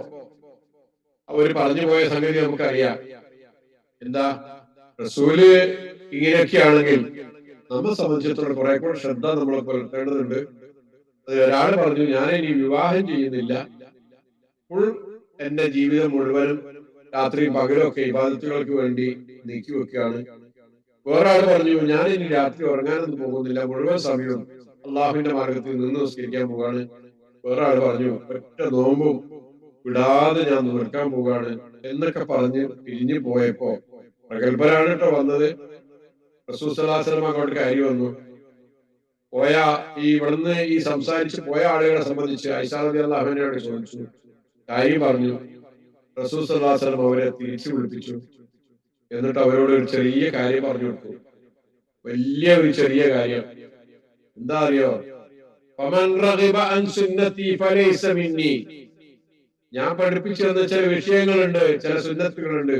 അവര് പറഞ്ഞു പോയ സംഗതി നമുക്കറിയാം. എന്താ, റസൂല് ഇങ്ങനെയൊക്കെയാണെങ്കിൽ നമ്മെ സംബന്ധിച്ചിടത്തോളം കുറെ കൂടെ ശ്രദ്ധ നമ്മൾ പുലർത്തേണ്ടതുണ്ട്. ഒരാൾ പറഞ്ഞു, ഞാൻ ഇനി വിവാഹം ചെയ്യുന്നില്ല, എന്റെ ജീവിതം മുഴുവനും രാത്രിയും പകലും ഒക്കെ ഇബാദത്തുകൾക്ക് വേണ്ടി നീക്കി വെക്കുകയാണ്. വേറൊരാൾ പറഞ്ഞു, ഞാൻ ഇനി രാത്രി ഉറങ്ങാനൊന്നും പോകുന്നില്ല, മുഴുവൻ സമയവും അള്ളാഹുവിന്റെ മാർഗത്തിൽ നിന്ന് നമസ്കരിക്കാൻ പോവാണ്. വേറൊരാൾ പറഞ്ഞു, ഒറ്റ നോമ്പും വിടാതെ ഞാൻ നിൽക്കാൻ പോവുകയാണ് എന്നൊക്കെ പറഞ്ഞ് പിരിഞ്ഞു പോയപ്പോ പ്രഗത്ഭരാണ് കേട്ടോ വന്നത്. റസൂൽ സല്ലല്ലാഹു അലൈഹി വസല്ലം അങ്ങോട്ട് കയറി വന്നു. ഇവിടുന്ന് ഈ സംസാരിച്ച് പോയ ആളുകളെ സംബന്ധിച്ച് ആയിഷ റളിയല്ലാഹു അൻഹയോട് ചോദിച്ചു, കാര്യം പറഞ്ഞു. റസൂൽ സല്ലല്ലാഹു അലൈഹി വസല്ലം അവരെ തിരിച്ചു വിളിപ്പിച്ചു. എന്നിട്ട് അവരോട് ഒരു ചെറിയ കാര്യം പറഞ്ഞു കൊടുത്തു. വലിയ ഒരു ചെറിയ കാര്യം. എന്താ അറിയോ? ഫമൻ റഗിബ അൻ സുന്നതി ഫലൈസ മിന്നി. ഞാൻ പഠിപ്പിച്ചു തന്ന ചില വിഷയങ്ങളുണ്ട്, ചില സുന്നത്തുകളുണ്ട്.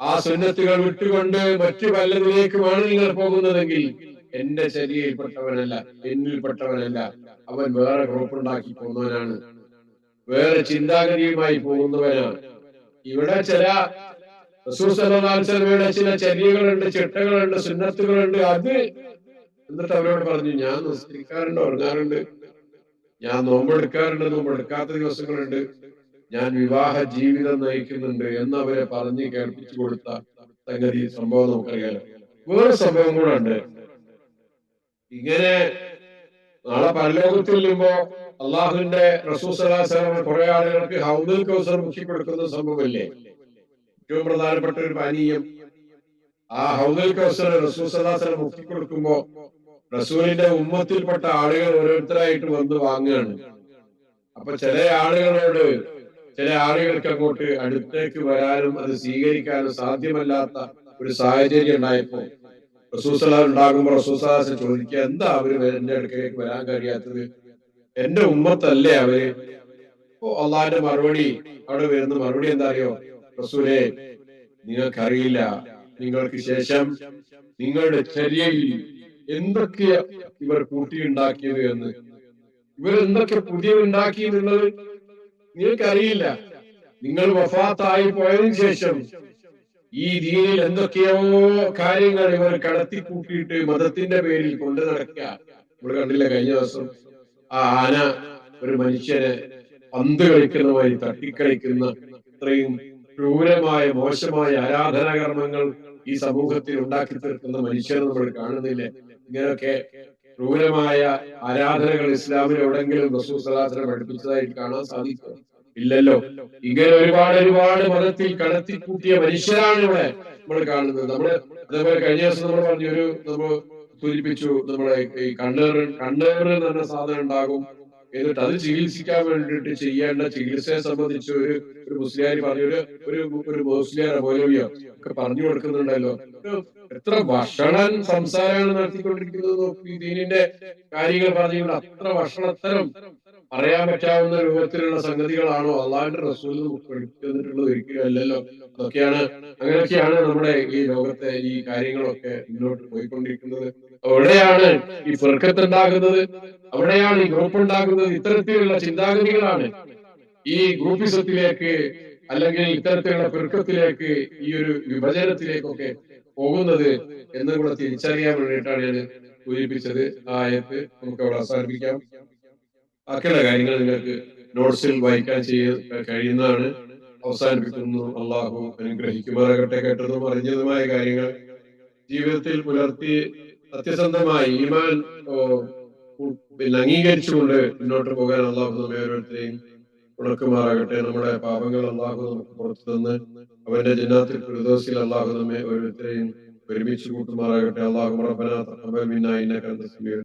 ആ സുന്നത്തുകൾ വിട്ടുകൊണ്ട് മറ്റു പലതിലേക്കുമാണ് നിങ്ങൾ പോകുന്നതെങ്കിൽ എന്റെ ശരീരയിൽപ്പെട്ടവനല്ല, എന്നിൽപ്പെട്ടവനല്ല. അവൻ വേറെ ഗ്രൂപ്പുണ്ടാക്കി പോകുന്നവനാണ്, വേറെ ചിന്താഗതിയുമായി പോകുന്നവനാണ്. ഇവിടെ ചില റസൂൽ സല്ലല്ലാഹു അലൈഹി വസല്ലമയുടെ ചില ചര്യകളുണ്ട്, ചിട്ടകളുണ്ട്, സുന്നത്തുകളുണ്ട്. അത് എന്നിട്ട് അവരോട് പറഞ്ഞു, ഞാൻ നമസ്കരിക്കാറുണ്ട്, ഉറങ്ങാറുണ്ട്, ഞാൻ നോമ്പെടുക്കാറുണ്ട്, നോമ്പെടുക്കാത്ത ദിവസങ്ങളുണ്ട്, ഞാൻ വിവാഹ ജീവിതം നയിക്കുന്നുണ്ട് എന്ന് അവരെ പറഞ്ഞ് കേൾപ്പിച്ചു കൊടുത്ത സംഗതി സംഭവം നമുക്കറിയാലോ. വേറെ സംഭവം കൂടെ ഉണ്ട്. ഇങ്ങനെ നാളെ പരലോകത്തിൽ ചെല്ലുമ്പോ അള്ളാഹുവിന്റെ റസൂൽ സല്ലല്ലാഹു അലൈഹി വസല്ലം കുറെ ആളുകൾക്ക് ഹൗദുൽ കൗസർ മുക്കി കൊടുക്കുന്ന സംഭവമല്ലേ ഏറ്റവും പ്രധാനപ്പെട്ട ഒരു പാനീയം. ആ ഹൗദുൽ കൗസർ റസൂൽ സല്ലല്ലാഹു അലൈഹി വസല്ലം മുക്കി കൊടുക്കുമ്പോ റസൂലിന്റെ ഉമ്മത്തിൽപ്പെട്ട ആളുകൾ ഓരോരുത്തരായിട്ട് വന്ന് വാങ്ങുകയാണ്. അപ്പൊ ചില ആളുകൾക്ക് അങ്ങോട്ട് അടുത്തേക്ക് വരാനും അത് സ്വീകരിക്കാനും സാധ്യമല്ലാത്ത ഒരു സാഹചര്യം ഉണ്ടായപ്പോ റസൂൽ സല്ലല്ലാഹു ഉണ്ടാകുമ്പോ റസൂൽ സല്ലല്ലാഹു അലൈഹി വസല്ലം ചോദിക്കുക, എന്താ അവര് എന്റെ അടുക്കലേക്ക് വരാൻ കഴിയാത്തത്? എന്റെ ഉമ്മത്തല്ലേ അവര്? അള്ളാഹിന്റെ മറുപടി, അവിടെ വരുന്ന മറുപടി എന്താ അറിയോ? റസൂലേ, നിങ്ങൾക്കറിയില്ല നിങ്ങൾക്ക് ശേഷം നിങ്ങളുടെ ചര്യയിൽ എന്തൊക്കെയാ ഇവർ കൂട്ടിയുണ്ടാക്കിയത് എന്ന്. ഇവരെന്തൊക്കെ പുതിയ ഉണ്ടാക്കി എന്നുള്ളത് നിങ്ങൾക്കറിയില്ല. നിങ്ങൾ വഫാത്തായി പോയതിനു ശേഷം ഈ ദീനിൽ എന്തൊക്കെയോ കാര്യങ്ങൾ ഇവർ കടത്തിക്കൂട്ടിയിട്ട് മതത്തിന്റെ പേരിൽ കൊണ്ടു നടക്കുക. നമ്മൾ കണ്ടില്ല കഴിഞ്ഞ ദിവസം ആ ആന ഒരു മനുഷ്യനെ പന്ത് കളിക്കുന്നതുമായി തട്ടിക്കളിക്കുന്ന ഇത്രയും ക്രൂരമായ മോശമായ ആരാധനാകർമ്മങ്ങൾ ഈ സമൂഹത്തിൽ ഉണ്ടാക്കി തീർക്കുന്ന മനുഷ്യരെ നമ്മൾ കാണുന്നില്ലേ? ഇങ്ങനെയൊക്കെ ക്രൂരമായ ആരാധനകൾ ഇസ്ലാമിൽ എവിടെങ്കിലും റസൂൽ സല്ലല്ലാഹു അലൈഹി വസല്ലം പഠിപ്പിച്ചതായിട്ട് കാണാൻ സാധിക്കും? ഇല്ലല്ലോ. ഇങ്ങനെ ഒരുപാട് മതത്തിൽ കടത്തിക്കൂട്ടിയ മനുഷ്യരാണ് ഇവിടെ നമ്മൾ കാണുന്നത്. അതേപോലെ കഴിഞ്ഞ ദിവസം നമ്മൾ നമ്മൾ സൂചിപ്പിച്ചു, നമ്മളെ ഈ കണ്ണേറ് എന്ന് പറഞ്ഞ സാധനം ഉണ്ടാകും എന്നിട്ട് അത് ചികിത്സിക്കാൻ വേണ്ടിയിട്ട് ചെയ്യേണ്ട ചികിത്സയെ സംബന്ധിച്ച് ഒരു മുസ്ലിയാരി പറഞ്ഞു, ഒരു ഒരു മുസ്ലിയാരോ മൗലവിയോ ഒക്കെ പറഞ്ഞു കൊടുക്കുന്നുണ്ടല്ലോ. എത്ര ഭക്ഷണം സംസാരമാണ് നടത്തിക്കൊണ്ടിരിക്കുന്നത് നോക്കി, ദീനിന്റെ കാര്യങ്ങൾ പറഞ്ഞുകൊണ്ട് അത്ര ഭക്ഷണത്തരം പറയാൻ പറ്റാവുന്ന രൂപത്തിലുള്ള സംഗതികളാണോ അള്ളാഹുവിന്റെ റസൂൽ നമുക്ക് പഠിപ്പിച്ചു തന്നിട്ടുള്ളത്? ഒരിക്കലും അല്ലല്ലോ. അങ്ങനെയൊക്കെയാണ് നമ്മുടെ ഈ ലോകത്തെ ഈ കാര്യങ്ങളൊക്കെ മുന്നോട്ട് പോയിക്കൊണ്ടിരിക്കുന്നത്. അവിടെയാണ് ഈ ഫിർഖത്ത് ഉണ്ടാകുന്നത്, അവിടെയാണ് ഈ ഗ്രൂപ്പ് ഉണ്ടാകുന്നത്. ഇത്തരത്തിലുള്ള ചിന്താഗതികളാണ് ഈ ഗ്രൂപ്പിസത്തിലേക്ക് അല്ലെങ്കിൽ ഇത്തരത്തിലുള്ള ഫിർഖത്തിലേക്ക്, ഈ ഒരു വിഭജനത്തിലേക്കൊക്കെ പോകുന്നത് എന്ന് കൂടെ തിരിച്ചറിയാൻ വേണ്ടിയിട്ടാണ് ഞാൻ സൂചിപ്പിച്ചത്. ആ ആയത്ത് നമുക്ക് അവിടെ അവസാനിപ്പിക്കാം. ബാക്കിയുള്ള കാര്യങ്ങൾ നിങ്ങൾക്ക് നോട്ട്സിൽ വായിക്കാൻ കഴിയുന്നതാണ്. അവസാനിപ്പിക്കുന്നു. അള്ളാഹു അനുഗ്രഹിക്കുമാറാകട്ടെ. കേട്ടതും അറിഞ്ഞതുമായ കാര്യങ്ങൾ ജീവിതത്തിൽ പുലർത്തി സത്യസന്ധമായി ഈമാൻ പിന്നെ അംഗീകരിച്ചുകൊണ്ട് മുന്നോട്ട് പോകാൻ അള്ളാഹു നമ്മെ ഓരോരുത്തരെയും ഉണക്കുമാറാകട്ടെ. നമ്മുടെ പാപങ്ങൾ അള്ളാഹു നമുക്ക് പുറത്തു തന്ന് അവന്റെ ജന്നാത്തിൽ ഫിർദൗസിൽ അള്ളാഹു നമ്മെ ഓരോരുത്തരെയും ഒരുമിച്ച് കൂട്ടുമാറാകട്ടെ. അള്ളാഹു റബ്ബനാ തഖബ്ബൽ മിന്നാ ഇന്നക അൻത സമീഉ